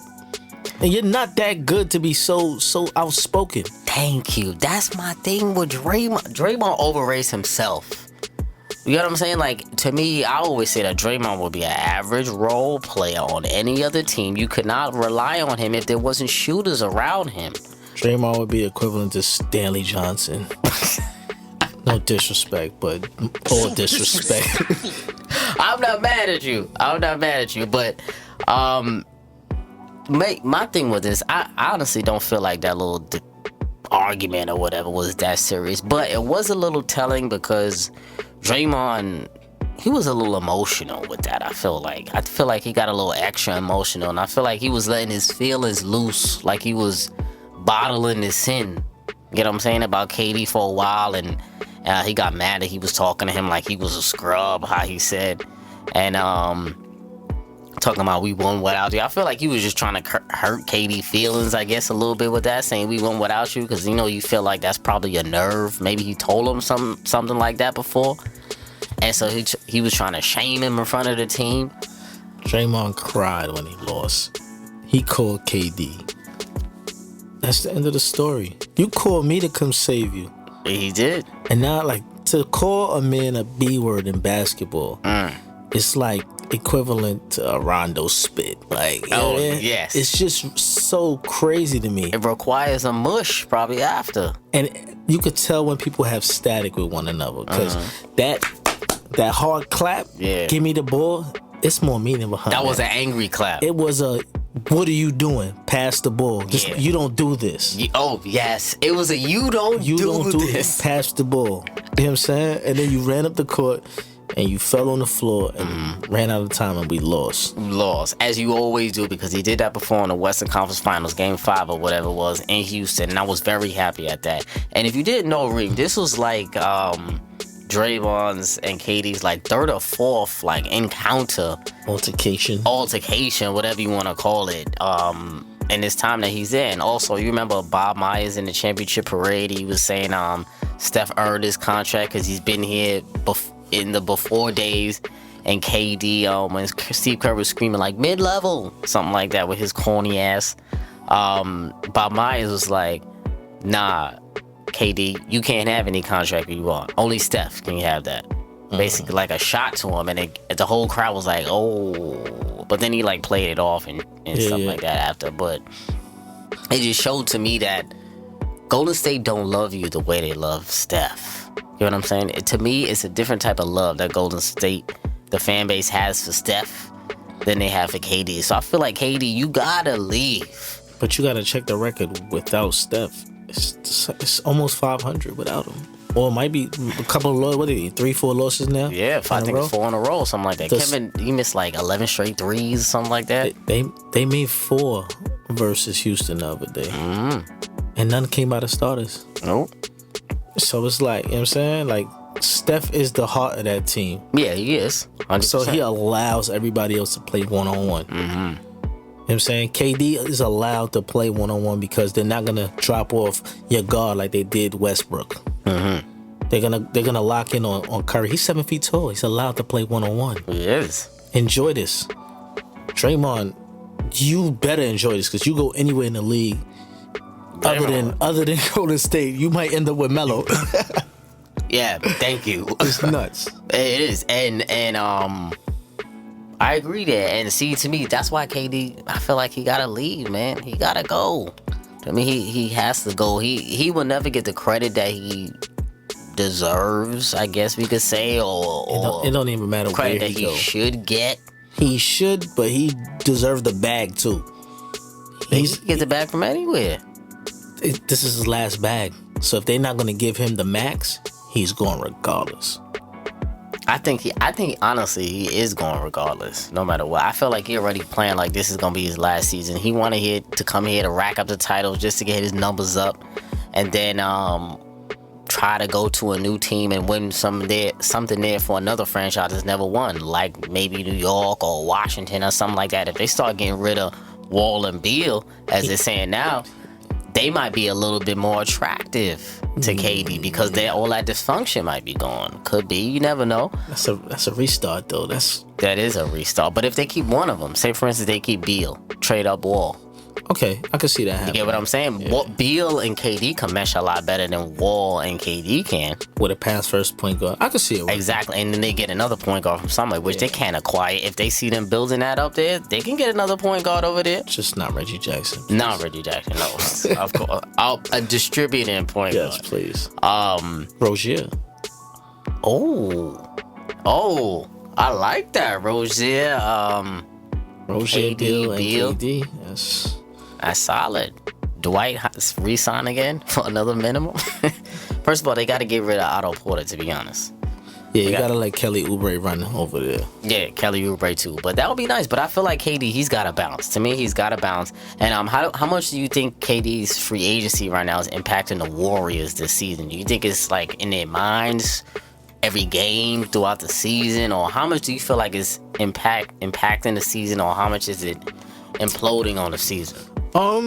And you're not that good to be so outspoken. Thank you. That's my thing with Draymond. Draymond overrates himself. You know what I'm saying? Like, to me, I always say that Draymond would be an average role player on any other team. You could not rely on him if there wasn't shooters around him. Draymond would be equivalent to Stanley Johnson. No disrespect, but all disrespect. I'm not mad at you. But my thing with this, I honestly don't feel like that little argument or whatever was that serious. But it was a little telling because Draymond, he was a little emotional with that. I feel like he got a little extra emotional, and I feel like he was letting his feelings loose, like he was bottling his sin. You know what I'm saying, about KD for a while, and he got mad that he was talking to him like he was a scrub, how he said, and talking about we won without you. I feel like he was just trying to hurt KD feelings, I guess, a little bit with that, saying we won without you, because you feel like that's probably a nerve. Maybe he told him something like that before. And so he was trying to shame him in front of the team. Draymond cried when he lost. He called KD. That's the end of the story. You called me to come save you. He did. And now, like, to call a man a B word in basketball, it's like equivalent to a Rondo spit. Like, yes. It's just so crazy to me. It requires a mush probably after. And you could tell when people have static with one another, because that hard clap, give me the ball, it's more meaning behind that. That was an angry clap. It was a, what are you doing? Pass the ball. Just, you don't do this. Oh, yes. It was a you don't do this. Pass the ball. You know what I'm saying? And then you ran up the court and you fell on the floor and ran out of time and we lost. Lost, as you always do, because he did that before in the Western Conference Finals, Game 5 or whatever it was, in Houston, and I was very happy at that. And if you didn't know, Reem, this was like Draymond's and KD's like third or fourth like encounter. Altercation, whatever you want to call it. And this time that he's in. Also, you remember Bob Myers in the championship parade, he was saying Steph earned his contract because he's been here in the before days. And KD, when Steve Kerr was screaming like mid-level, something like that with his corny ass, Bob Myers was like, nah, KD, you can't have any contract you want. Only Steph can have that. Basically like a shot to him, and the whole crowd was like, oh. But then he like played it off and stuff like that after. But it just showed to me that Golden State don't love you the way they love Steph. You know what I'm saying? To me, it's a different type of love that Golden State, the fan base, has for Steph than they have for KD. So I feel like KD, you gotta leave. But you gotta check the record without Steph. It's almost 500 without him. Or it might be a couple of losses. What are they? 3-4 losses now? Yeah, I think it's 4 in a row, something like that. Kevin, he missed like 11 straight threes, something like that. They made 4 versus Houston the other day. And none came out of starters. Nope. So it's like, you know what I'm saying? Like, Steph is the heart of that team. Yeah, he is. 100%. So he allows everybody else to play one-on-one. You know what I'm saying? KD is allowed to play one-on-one because they're not going to drop off your guard like they did Westbrook. They're gonna lock in on Curry. He's 7 feet tall. He's allowed to play one-on-one. He is. Enjoy this. Draymond, you better enjoy this because you go anywhere in the league other than Golden State, you might end up with Melo. Yeah, thank you. It's nuts. It is. And I agree there. And see, to me, that's why KD, I feel like he gotta leave, man. He gotta go. I mean, he has to go. He will never get the credit that he deserves, I guess we could say, or it don't even matter credit where that he go. Should get. He should, but he deserves the bag too. He gets the bag from anywhere. This is his last bag. So if they're not going to give him the max, he's going regardless. I think honestly he is going regardless, no matter what. I feel like he already planned like this is gonna be his last season. He wanted to come here to rack up the titles just to get his numbers up, and then try to go to a new team and win something there for another franchise that's never won, like maybe New York or Washington or something like that. If they start getting rid of Wall and Beal, as they're saying now, they might be a little bit more attractive to KD because all that dysfunction might be gone. Could be, you never know. That's a restart though. That is a restart. But if they keep one of them, say for instance they keep Beal, trade up Wall. Okay, I can see that happening. You get what I'm saying? Yeah. Beal and KD can mesh a lot better than Wall and KD can. With a pass first point guard. I can see it working. Exactly. And then they get another point guard from somewhere, which they can't acquire. If they see them building that up there, they can get another point guard over there. Just not Reggie Jackson. Please. Not Reggie Jackson, no. Of course. A distributing point guard. Yes, please. Rozier. Oh, I like that, Rozier. Rozier, Beal, and KD. Yes. That's solid. Dwight re-sign again for another minimum. First of all, they got to get rid of Otto Porter, to be honest. Yeah, you got to let Kelly Oubre run over there. Yeah, Kelly Oubre too. But that would be nice. But I feel like KD, he's got to bounce. To me, he's got to bounce. And how much do you think KD's free agency right now is impacting the Warriors this season? Do you think it's like in their minds every game throughout the season? Or how much do you feel like it's impacting the season? Or how much is it imploding on the season? I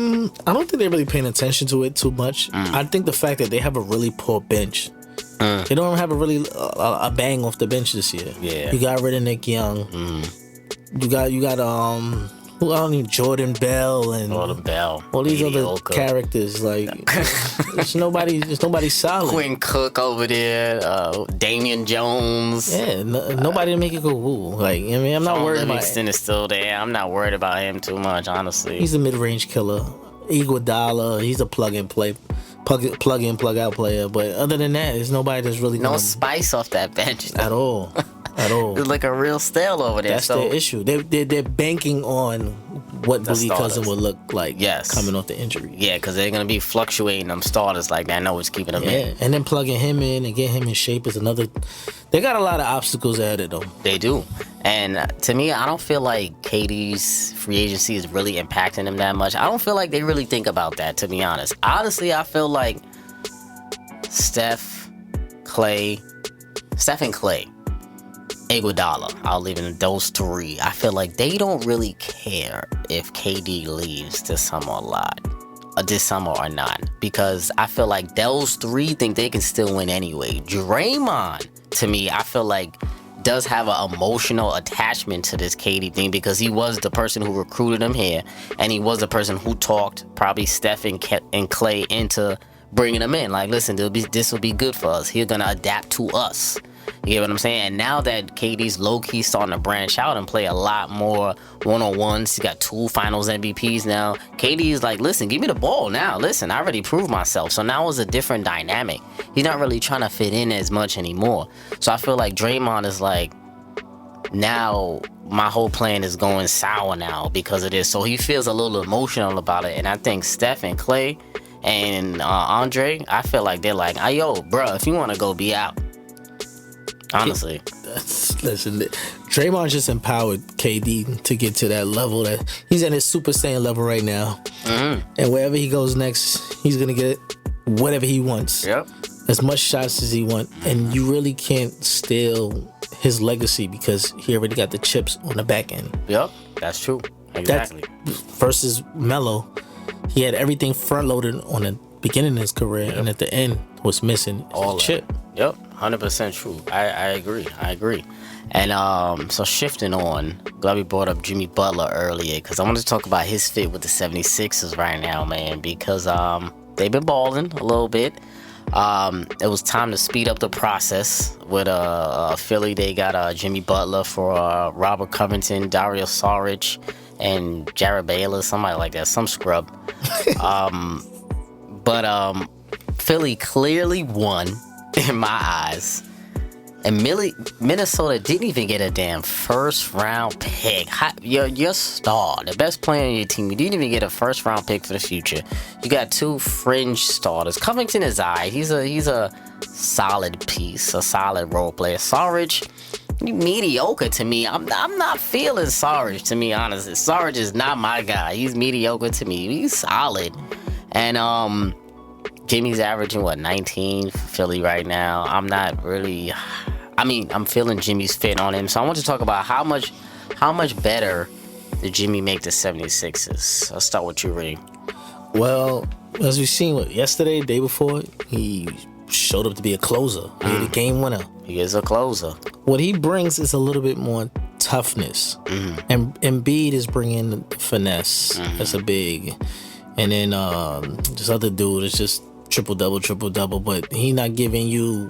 don't think they're really paying attention to it too much. I think the fact that they have a really poor bench. They don't have a bang off the bench this year. Yeah. You got rid of Nick Young. You got who I don't need Jordan Bell and all these other characters. Like there's nobody solid. Quinn Cook over there, Damian Jones. Yeah, nobody to make it go woo. Like I mean, I'm not worried about Livingston is still there. I'm not worried about him too much, honestly. He's a mid-range killer. Iguodala, he's a plug in, plug out player. But other than that, there's nobody that's really no spice off that bench at all. at all. It's like a real stale over there. That's their issue. They're banking on what The Boogie Cousin starters. would look like Yes. coming off the injury. Yeah, because they're going to be fluctuating them starters like that. I know it's keeping them Yeah, in. and then plugging him in and getting him in shape is another. They got a lot of obstacles ahead of them. They do. And to me, I don't feel like KD's free agency is really impacting them that much. I don't feel like they really think about that, to be honest. Honestly, I feel like Steph and Clay, Iguodala, I'll leave it in those three. I feel like they don't really care if KD leaves this summer or not, because I feel like those three think they can still win anyway. Draymond, to me, I feel like does have an emotional attachment to this KD thing because he was the person who recruited him here, and he was the person who talked probably Steph and Clay into bringing him in. Like, listen, this will be good for us. He's gonna adapt to us. You get what I'm saying? And now that KD's low-key starting to branch out and play a lot more one-on-ones, he got 2 finals MVPs now. KD is like, listen, give me the ball now. Listen, I already proved myself. So now it's a different dynamic. He's not really trying to fit in as much anymore. So I feel like Draymond is like, now my whole plan is going sour now because of this. So he feels a little emotional about it. And I think Steph and Clay and Andre, I feel like they're like, hey, yo, bro, if you want to go, be out. Honestly. Listen, Draymond just empowered KD to get to that level that he's at his Super Saiyan level right now. Mm-hmm. And wherever he goes next, he's going to get whatever he wants. Yep. As much shots as he wants. And you really can't steal his legacy because he already got the chips on the back end. Yep, that's true. Exactly. Versus Melo, he had everything front loaded on the beginning of his career, and at the end was missing all the chip. Yep, 100% true. I agree. And so shifting on, glad we brought up Jimmy Butler earlier because I wanted to talk about his fit with the 76ers right now, man, because they've been balling a little bit. It was time to speed up the process with Philly. They got Jimmy Butler for Robert Covington, Dario Saric, and Jared Baylor, somebody like that, some scrub. But Philly clearly won in my eyes. And Minnesota didn't even get a damn first round pick. Your star, the best player on your team, you didn't even get a first round pick for the future. You got 2 fringe starters. Covington is he's a solid piece, a solid role player. Saric, mediocre to me. I'm not feeling Saric, to me, honestly. Saric is not my guy. He's mediocre to me. He's solid. And Jimmy's averaging 19 for Philly right now. I'm not really. I'm feeling Jimmy's fit on him. So I want to talk about how much better did Jimmy make the 76ers. I'll start with you, Reem. Well, as we've seen yesterday, day before, he showed up to be a closer. He had a game winner. He is a closer. What he brings is a little bit more toughness. Mm-hmm. And Embiid is bringing finesse. Mm-hmm. That's a big. And then this other dude is just triple-double, but he not giving you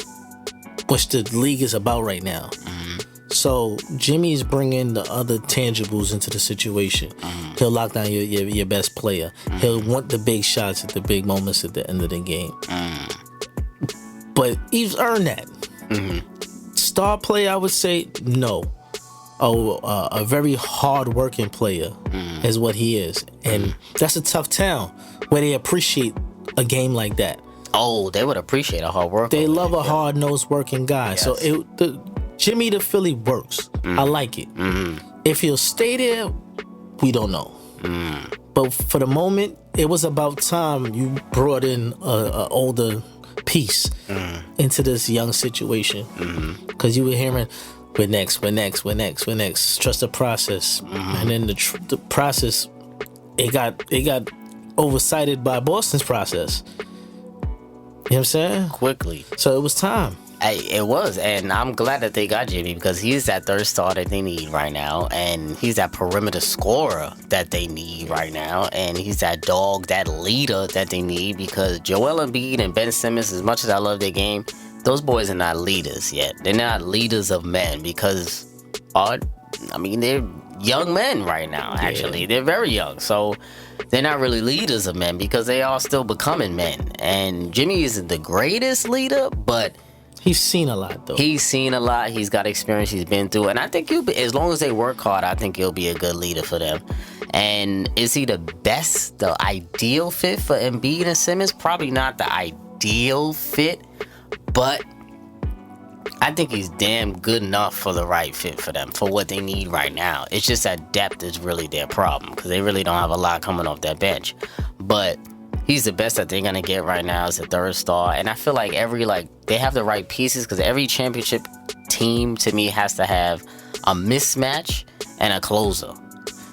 what the league is about right now. Mm-hmm. So Jimmy's bringing the other tangibles into the situation. Mm-hmm. He'll lock down your best player. Mm-hmm. He'll want the big shots at the big moments at the end of the game. Mm-hmm. But he's earned that. Mm-hmm. Star player, I would say no. A very hard-working player is what he is. And that's a tough town where they appreciate a game like that. Oh, they would appreciate a hard worker. They love a hard-nosed working guy. Yes. So Jimmy the Philly works. I like it. Mm-hmm. If he'll stay there, we don't know. But for the moment, it was about time you brought in a older piece into this young situation. Because you were hearing, we're next. Trust the process. And then the process, it got oversighted by Boston's process. You know what I'm saying? Quickly. So it was time. It was, and I'm glad that they got Jimmy because he's that third star that they need right now, and he's that perimeter scorer that they need right now, and he's that dog, that leader that they need because Joel Embiid and Ben Simmons, as much as I love their game, those boys are not leaders yet. They're not leaders of men because, they're young men right now, actually. Yeah. They're very young, so they're not really leaders of men because they are still becoming men. And Jimmy isn't the greatest leader, but He's seen a lot, though. He's seen a lot. He's got experience. He's been through, and I think he'll be, as long as they work hard, I think he'll be a good leader for them. And is he the ideal fit for Embiid and Simmons? Probably not the ideal fit, but I think he's damn good enough for the right fit for them, for what they need right now. It's just that depth is really their problem, because they really don't have a lot coming off that bench. But he's the best that they're going to get right now as a third star. And I feel like they have the right pieces, because every championship team, to me, has to have a mismatch and a closer.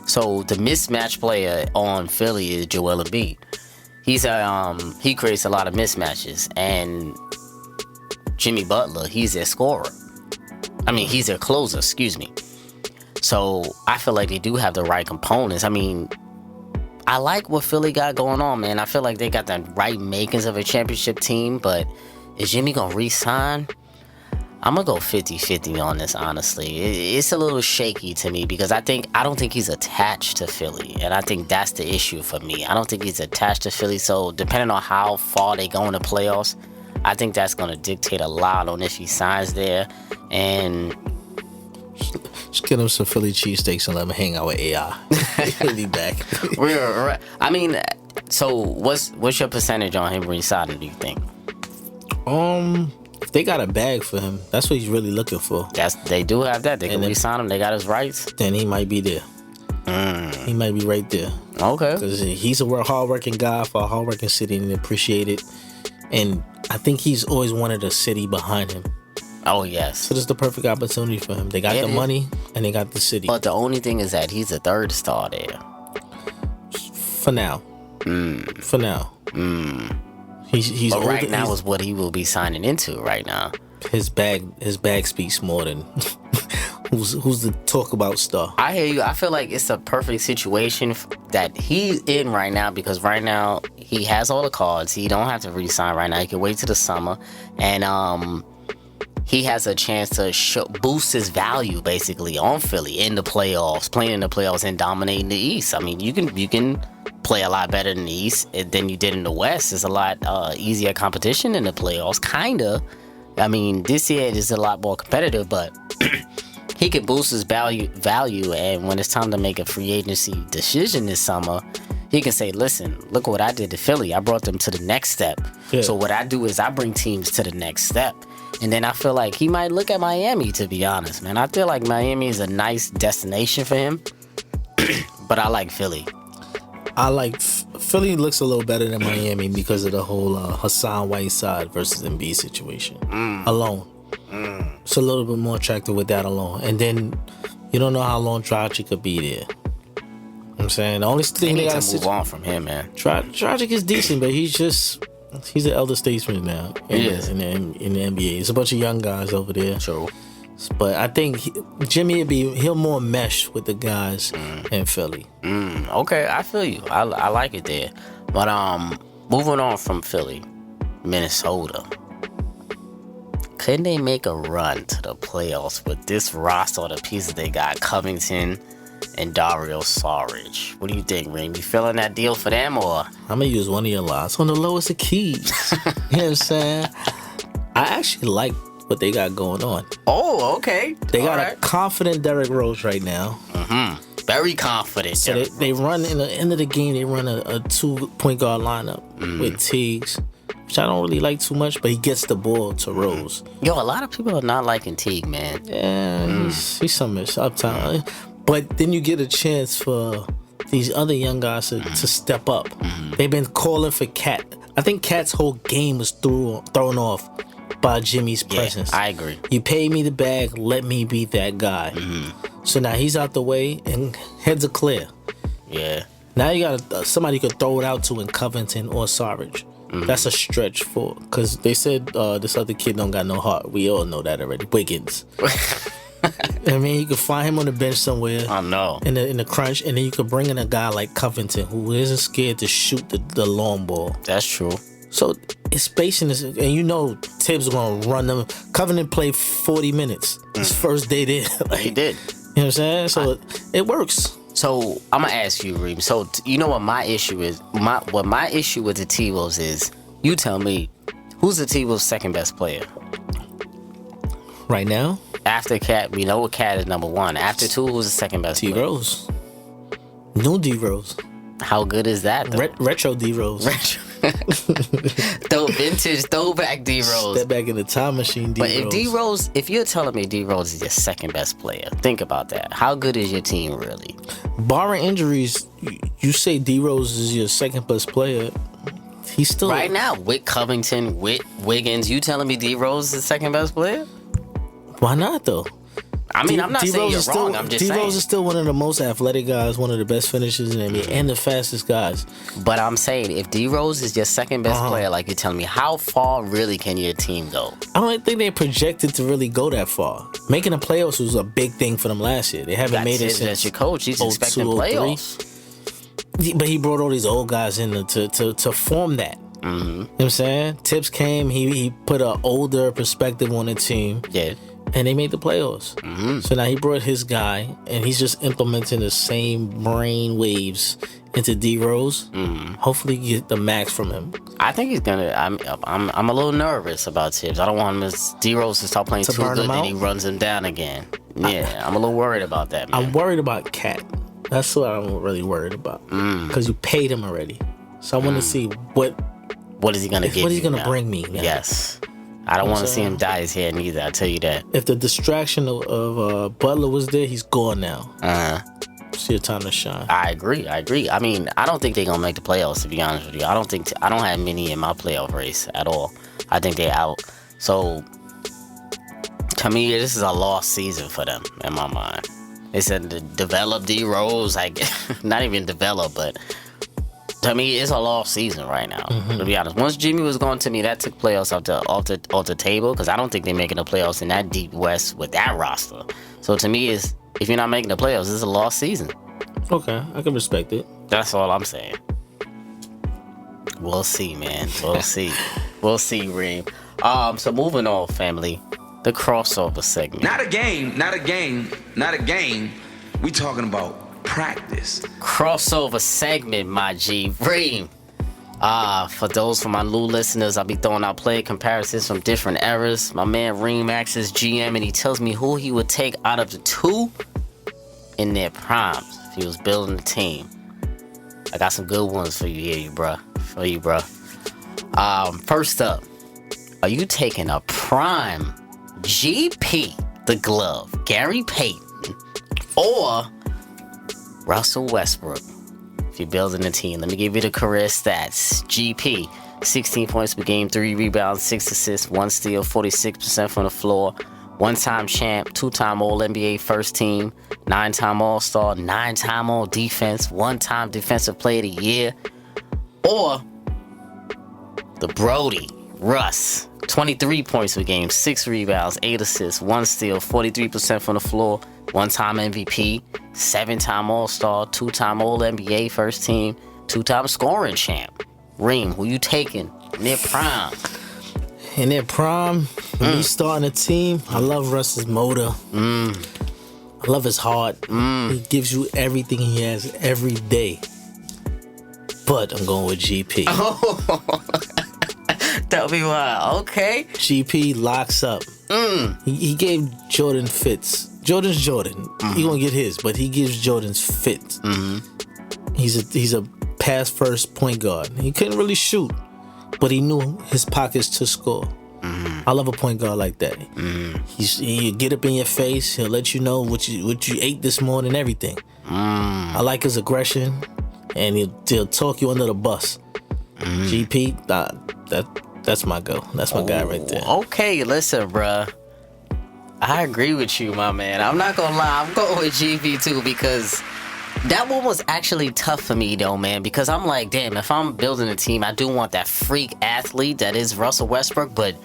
So the mismatch player on Philly is Joel Embiid. He creates a lot of mismatches. And Jimmy Butler, he's their scorer. I mean, he's their closer, excuse me. So I feel like they do have the right components. I mean, I like what Philly got going on, man. I feel like they got the right makings of a championship team, but is Jimmy going to re-sign? I'm going to go 50-50 on this, honestly. It's a little shaky to me, because I don't think he's attached to Philly, and I think that's the issue for me. I don't think he's attached to Philly, so depending on how far they go in the playoffs, I think that's going to dictate a lot on if he signs there. And just get him some Philly cheesesteaks and let him hang out with AI. He'll be back. I mean, so what's your percentage on him re-signing, do you think? If they got a bag for him, that's what he's really looking for. They do have that. They can re-sign him. They got his rights. Then he might be there. He might be right there. Okay. Because he's a hard-working guy for a hard-working city, and appreciate it. And I think he's always wanted a city behind him. Oh, yes. So this is the perfect opportunity for him. They got the money, and they got the city. But the only thing is that he's a third star there. For now. For now. He's but right now is what he will be signing into right now. His bag speaks more than who's the talk about star. I hear you. I feel like it's a perfect situation that he's in right now, because right now he has all the cards. He don't have to re-sign right now. He can wait till the summer, and he has a chance to boost his value basically on Philly in the playoffs, playing in the playoffs and dominating the East. I mean, you can play a lot better in the East than you did in the West. It's a lot easier competition in the playoffs, kinda. I mean, this year it is a lot more competitive, but he can boost his value, and when it's time to make a free agency decision this summer, he can say, listen, look what I did to Philly. I brought them to the next step. Yeah. So what I do is I bring teams to the next step. And then I feel like he might look at Miami, to be honest, man. I feel like Miami is a nice destination for him, but I like Philly. Philly looks a little better than Miami because of the whole Hassan Whiteside versus Embiid situation alone. It's a little bit more attractive with that alone. And then you don't know how long Dragic could be there. You know what I'm saying? The only thing they got to move on from him, man. Dragic is decent, but he's an elder statesman now in the NBA. It's a bunch of young guys over there. True. But I think Jimmy he'll more mesh with the guys in Philly. Okay, I feel you. I like it there. But moving on from Philly, Minnesota. Couldn't they make a run to the playoffs with this roster, the pieces they got, Covington and Dario Saric? What do you think, Reem? You feeling that deal for them, or? I'm going to use one of your lines. On the lowest of keys. You know what I'm saying? I actually like what they got going on. Oh, okay. They got a confident Derrick Rose right now. Very confident. So they run, in the end of the game, they run a 2-point guard lineup with Teagues, which I don't really like too much, but he gets the ball to Rose. Yo, a lot of people are not liking Teague, man. Yeah, he's some uptown. But then you get a chance for these other young guys to step up. They've been calling for Cat. I think Cat's whole game was thrown off by Jimmy's presence. I agree. You pay me the bag, let me be that guy. So now he's out the way and heads are clear. Yeah. Now you got somebody you could throw it out to in Covington or Saric. That's a stretch because they said this other kid don't got no heart. We all know that already. Wiggins. I mean, you could find him on the bench somewhere. I know. In the crunch, and then you could bring in a guy like Covington who isn't scared to shoot the long ball. That's true. So it's spacing this, and you know Tibbs going to run them. Covington played 40 minutes his first day there. He did. You know what I'm saying? So it works. So I'm gonna ask you, Reem. So you know what my issue is? What my issue with the T-Wolves is? You tell me, who's the T-Wolves' second best player? Right now? After Cat, we know Cat is number one. After 2, who's the second best player? D-Rose. New D-Rose. How good is that, though? Retro D-Rose. Vintage throwback D-Rose. Step back in the time machine D-Rose. If you're telling me D-Rose is your second best player, think about that. How good is your team really? Barring injuries, you say D-Rose is your second best player. He's still... Right now, with Covington, with Wiggins, you telling me D-Rose is the second best player? Why not, though? I mean, I'm not saying you're wrong. I'm just saying. D-Rose is still one of the most athletic guys, one of the best finishers in the NBA, and the fastest guys. But I'm saying, if D-Rose is your second best player, like you're telling me, how far really can your team go? I don't think they're projected to really go that far. Making the playoffs was a big thing for them last year. They haven't made it since your coach. He's expecting playoffs. But he brought all these old guys in to form that. You know what I'm saying? Tips came, he put an older perspective on the team. Yeah. And they made the playoffs. So now he brought his guy, and he's just implementing the same brain waves into D-Rose. Hopefully get the max from him. I think he's gonna. I'm a little nervous about Tibbs. I don't want him D-Rose to start playing too good, and he runs him down again. Yeah, I'm a little worried about that, man. I'm worried about Cat. That's what I'm really worried about. Because you paid him already. So I want to see what is he gonna give? What is he gonna bring me? Now? Yes. I don't want to see him dye his hair neither, I'll tell you that. If the distraction of Butler was there, he's gone now. It's your time to shine. I agree. I mean, I don't think they're going to make the playoffs, to be honest with you. I don't have many in my playoff race at all. I think they're out. So, to me, this is a lost season for them, in my mind. They said to develop D-Rose, like, not even develop, but... To me, it's a lost season right now, to be honest. Once Jimmy was gone, to me, that took playoffs off the table, because I don't think they're making the playoffs in that deep West with that roster. So to me, if you're not making the playoffs, it's a lost season. Okay, I can respect it. That's all I'm saying. We'll see, man. We'll see. We'll see, Reem. So moving on, family. The crossover segment. Not a game. We talking about practice. Crossover segment, my G. Reem. For those my new listeners, I'll be throwing out player comparisons from different eras. My man Reem acts as GM, and he tells me who he would take out of the 2 in their primes if he was building a team. I got some good ones for you here, bruh. First up, are you taking a prime GP, the glove, Gary Payton, or Russell Westbrook? If you're building a team, let me give you the career stats. GP, 16 points per game, 3 rebounds, 6 assists, 1 steal, 46% from the floor, 1-time champ, 2-time All-NBA first team, 9-time All-Star, 9-time All-Defense, 1-time Defensive Player of the Year. Or the Brody, Russ, 23 points per game, 6 rebounds, 8 assists, 1 steal, 43% from the floor, 1-time MVP, 7-time All-Star, 2-time All-NBA first team, 2-time scoring champ. Reem, who you taking in their prime? In their prime, me starting a team, I love Russ's motor. I love his heart. He gives you everything he has every day. But I'm going with GP. Tell me why. Okay. GP locks up. He gave Jordan fits. Jordan's Jordan. He gonna get his, but he gives Jordan's fits. He's a pass first point guard. He couldn't really shoot, but he knew his pockets to score. I love a point guard like that. He'll get up in your face. He'll let you know what you ate this morning, everything. I like his aggression, and he'll talk you under the bus. GP, that's my go. That's my guy right there. Okay, listen, bruh. I agree with you, my man. I'm not gonna lie. I'm going with GP too, because that one was actually tough for me, though, man. Because I'm like, damn, if I'm building a team, I do want that freak athlete that is Russell Westbrook. But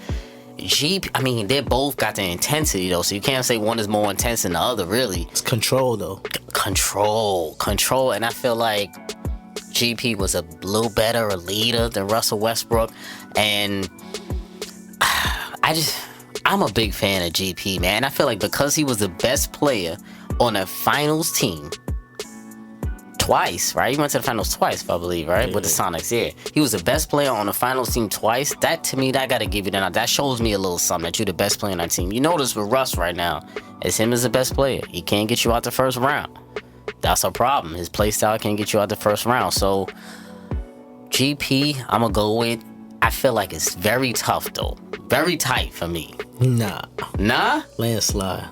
GP, I mean, they both got the intensity, though. So you can't say one is more intense than the other, really. It's control, though. Control. And I feel like GP was a little better a leader than Russell Westbrook. And I'm a big fan of GP, man. I feel like because he was the best player on a finals team twice, right? He went to the finals twice, I believe, right? Yeah. With the Sonics, yeah. He was the best player on the finals team twice. That, to me, that got to give you that. That shows me a little something, that you're the best player on that team. You notice with Russ right now, it's him as the best player. He can't get you out the first round. That's a problem. His play style can't get you out the first round. So, GP, I'm going to go with, I feel like it's very tough, though. Very tight for me. Nah. Nah? Landslide.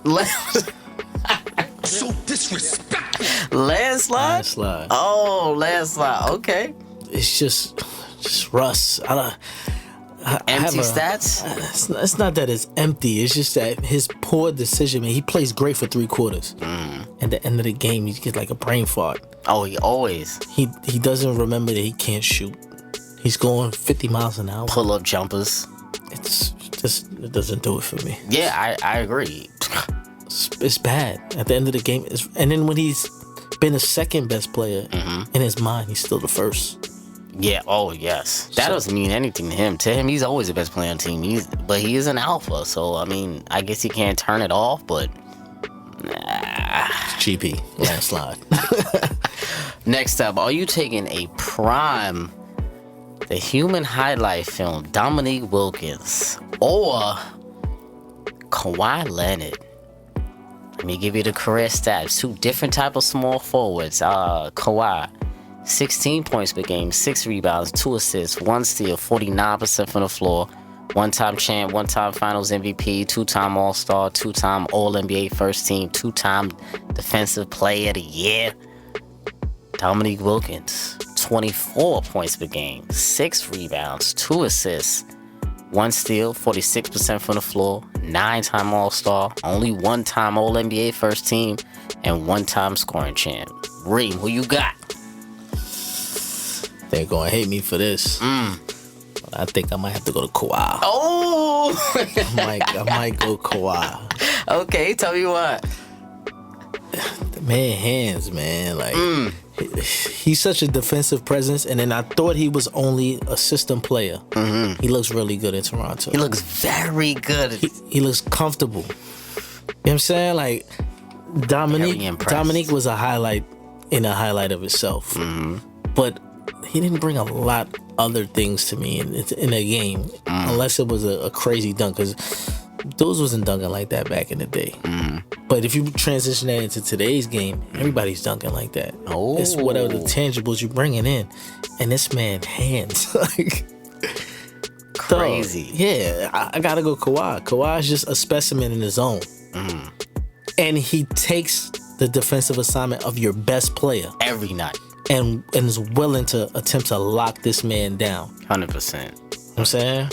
So disrespectful. Landslide? Landslide. Oh, landslide. Okay. It's just Russ. I Empty have stats? It's not that it's empty. It's just that his poor decision, man. He plays great for 3 quarters. At the end of the game, he gets like a brain fart. Oh, he always. He doesn't remember that he can't shoot. He's going 50 miles an hour. Pull-up jumpers. It doesn't do it for me. Yeah, I agree. It's bad. At the end of the game, and then when he's been the second best player, in his mind, he's still the first. Yeah, oh, yes. That doesn't mean anything to him. To him, he's always the best player on the team. But he is an alpha, so, I mean, I guess he can't turn it off, but... GP, landslide. Next up, are you taking a prime, the human highlight film, Dominique Wilkins, or Kawhi Leonard? Let me give you the career stats. 2 different type of small forwards. Kawhi, 16 points per game, 6 rebounds, 2 assists, 1 steal, 49% from the floor. 1-time champ, 1-time finals MVP, 2-time All-Star, 2-time All-NBA first team, 2-time defensive player of the year. Dominique Wilkins, 24 points per game, 6 rebounds, 2 assists, 1 steal, 46% from the floor, 9-time All-Star, only 1-time All-NBA first team, and 1-time scoring champ. Reem, who you got? They're gonna hate me for this. I think I might have to go to Kawhi. Oh! I might go Kawhi. Okay, tell me what. The man hands, man. Like he's such a defensive presence, and then I thought he was only a system player. He looks really good in Toronto. He looks very good. He looks comfortable. You know what I'm saying? Like Dominique was a highlight of itself. But he didn't bring a lot other things to me in a game, unless it was a crazy dunk, because those wasn't dunking like that back in the day. But if you transition that into today's game, everybody's dunking like that. It's whatever the tangibles you're bringing in, and this man hands like crazy. Yeah, I gotta go Kawhi. Kawhi is just a specimen in his own, and he takes the defensive assignment of your best player every night. And is willing to attempt to lock this man down. 100%. You know what I'm saying?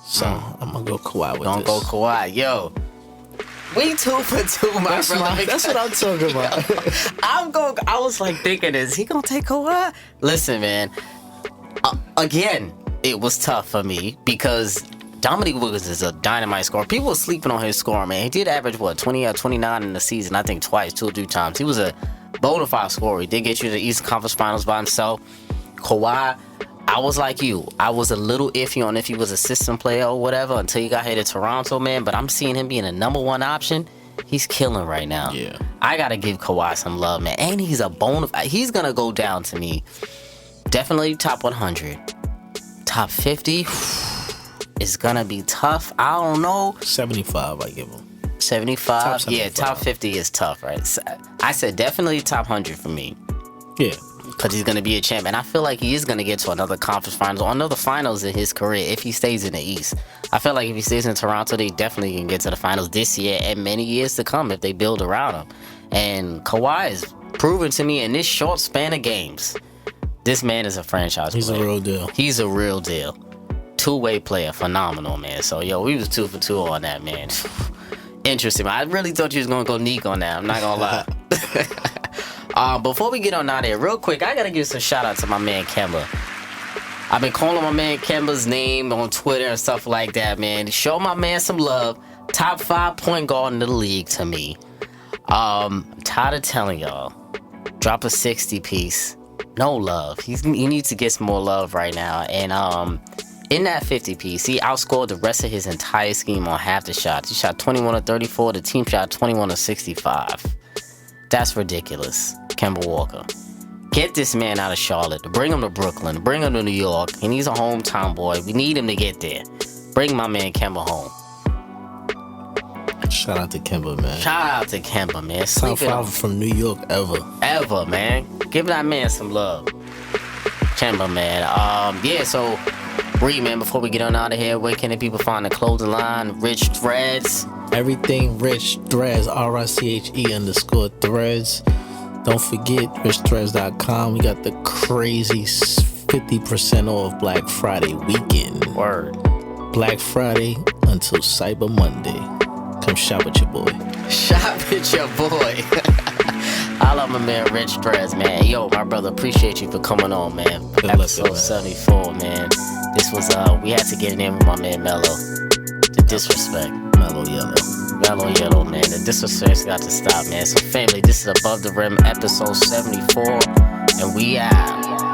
So I'm gonna go Kawhi with Don't this. go Kawhi. Yo, we 2 for 2, my brother. That's what I'm talking about. I was like thinking, is he gonna take Kawhi? Listen, man. Again, it was tough for me because Dominique Wilkins is a dynamite scorer. People are sleeping on his score, man. He did average 20 or 29 in the season. I think twice, 2 or 3 times. He was a bona fide scorer. He did get you to the Eastern Conference Finals by himself. Kawhi, I was like you. I was a little iffy on if he was a system player or whatever until he got here to Toronto, man. But I'm seeing him being a number 1 option. He's killing right now. Yeah. I gotta give Kawhi some love, man. And he's a bona fide. He's gonna go down to me. Definitely top 100. Top 50 is gonna be tough. I don't know. 75, I give him. 75? Top 75. Yeah, top 50 is tough, right? I said definitely top 100 for me. Yeah. Because he's going to be a champ. And I feel like he is going to get to another conference finals or another finals in his career if he stays in the East. I feel like if he stays in Toronto, they definitely can get to the finals this year and many years to come if they build around him. And Kawhi has proven to me in this short span of games, this man is a franchise player. He's a real deal. He's a real deal. 2-way player. Phenomenal, man. So, yo, we was 2 for 2 on that, man. Interesting. I really thought you was going to go Neek on that. I'm not going to lie. Before we get on out there, real quick, I got to give some shout out to my man Kemba. I've been calling my man Kemba's name on Twitter and stuff like that, man. Show my man some love. Top 5 point guard in the league to me. I'm tired of telling y'all. Drop a 60 piece. No love. He needs to get some more love right now. And in that 50 piece, he outscored the rest of his entire scheme on half the shots. He shot 21 of 34. The team shot 21 of 65. That's ridiculous. Kemba Walker. Get this man out of Charlotte. Bring him to Brooklyn. Bring him to New York. And he's a hometown boy. We need him to get there. Bring my man Kemba home. Shout out to Kemba, man. Shout out to Kemba, man. Top 5 from New York ever. Ever, man. Give that man some love. Kemba, man. Yeah, so, Reem, man, before we get on out of here, where can the people find the clothing line? Rich Threads? Everything Rich Threads, RICHE_threads. Don't forget, richthreads.com. We got the crazy 50% off Black Friday weekend. Word. Black Friday until Cyber Monday. Come shop with your boy. Shop with your boy. I love my man Rich Threads, man. Yo, my brother, appreciate you for coming on, man. Episode 74, man. This was, we had to get it in with my man Melo. The disrespect. Melo Yellow, man. The disrespect's got to stop, man. So, family, this is Above the Rim, episode 74, and we out.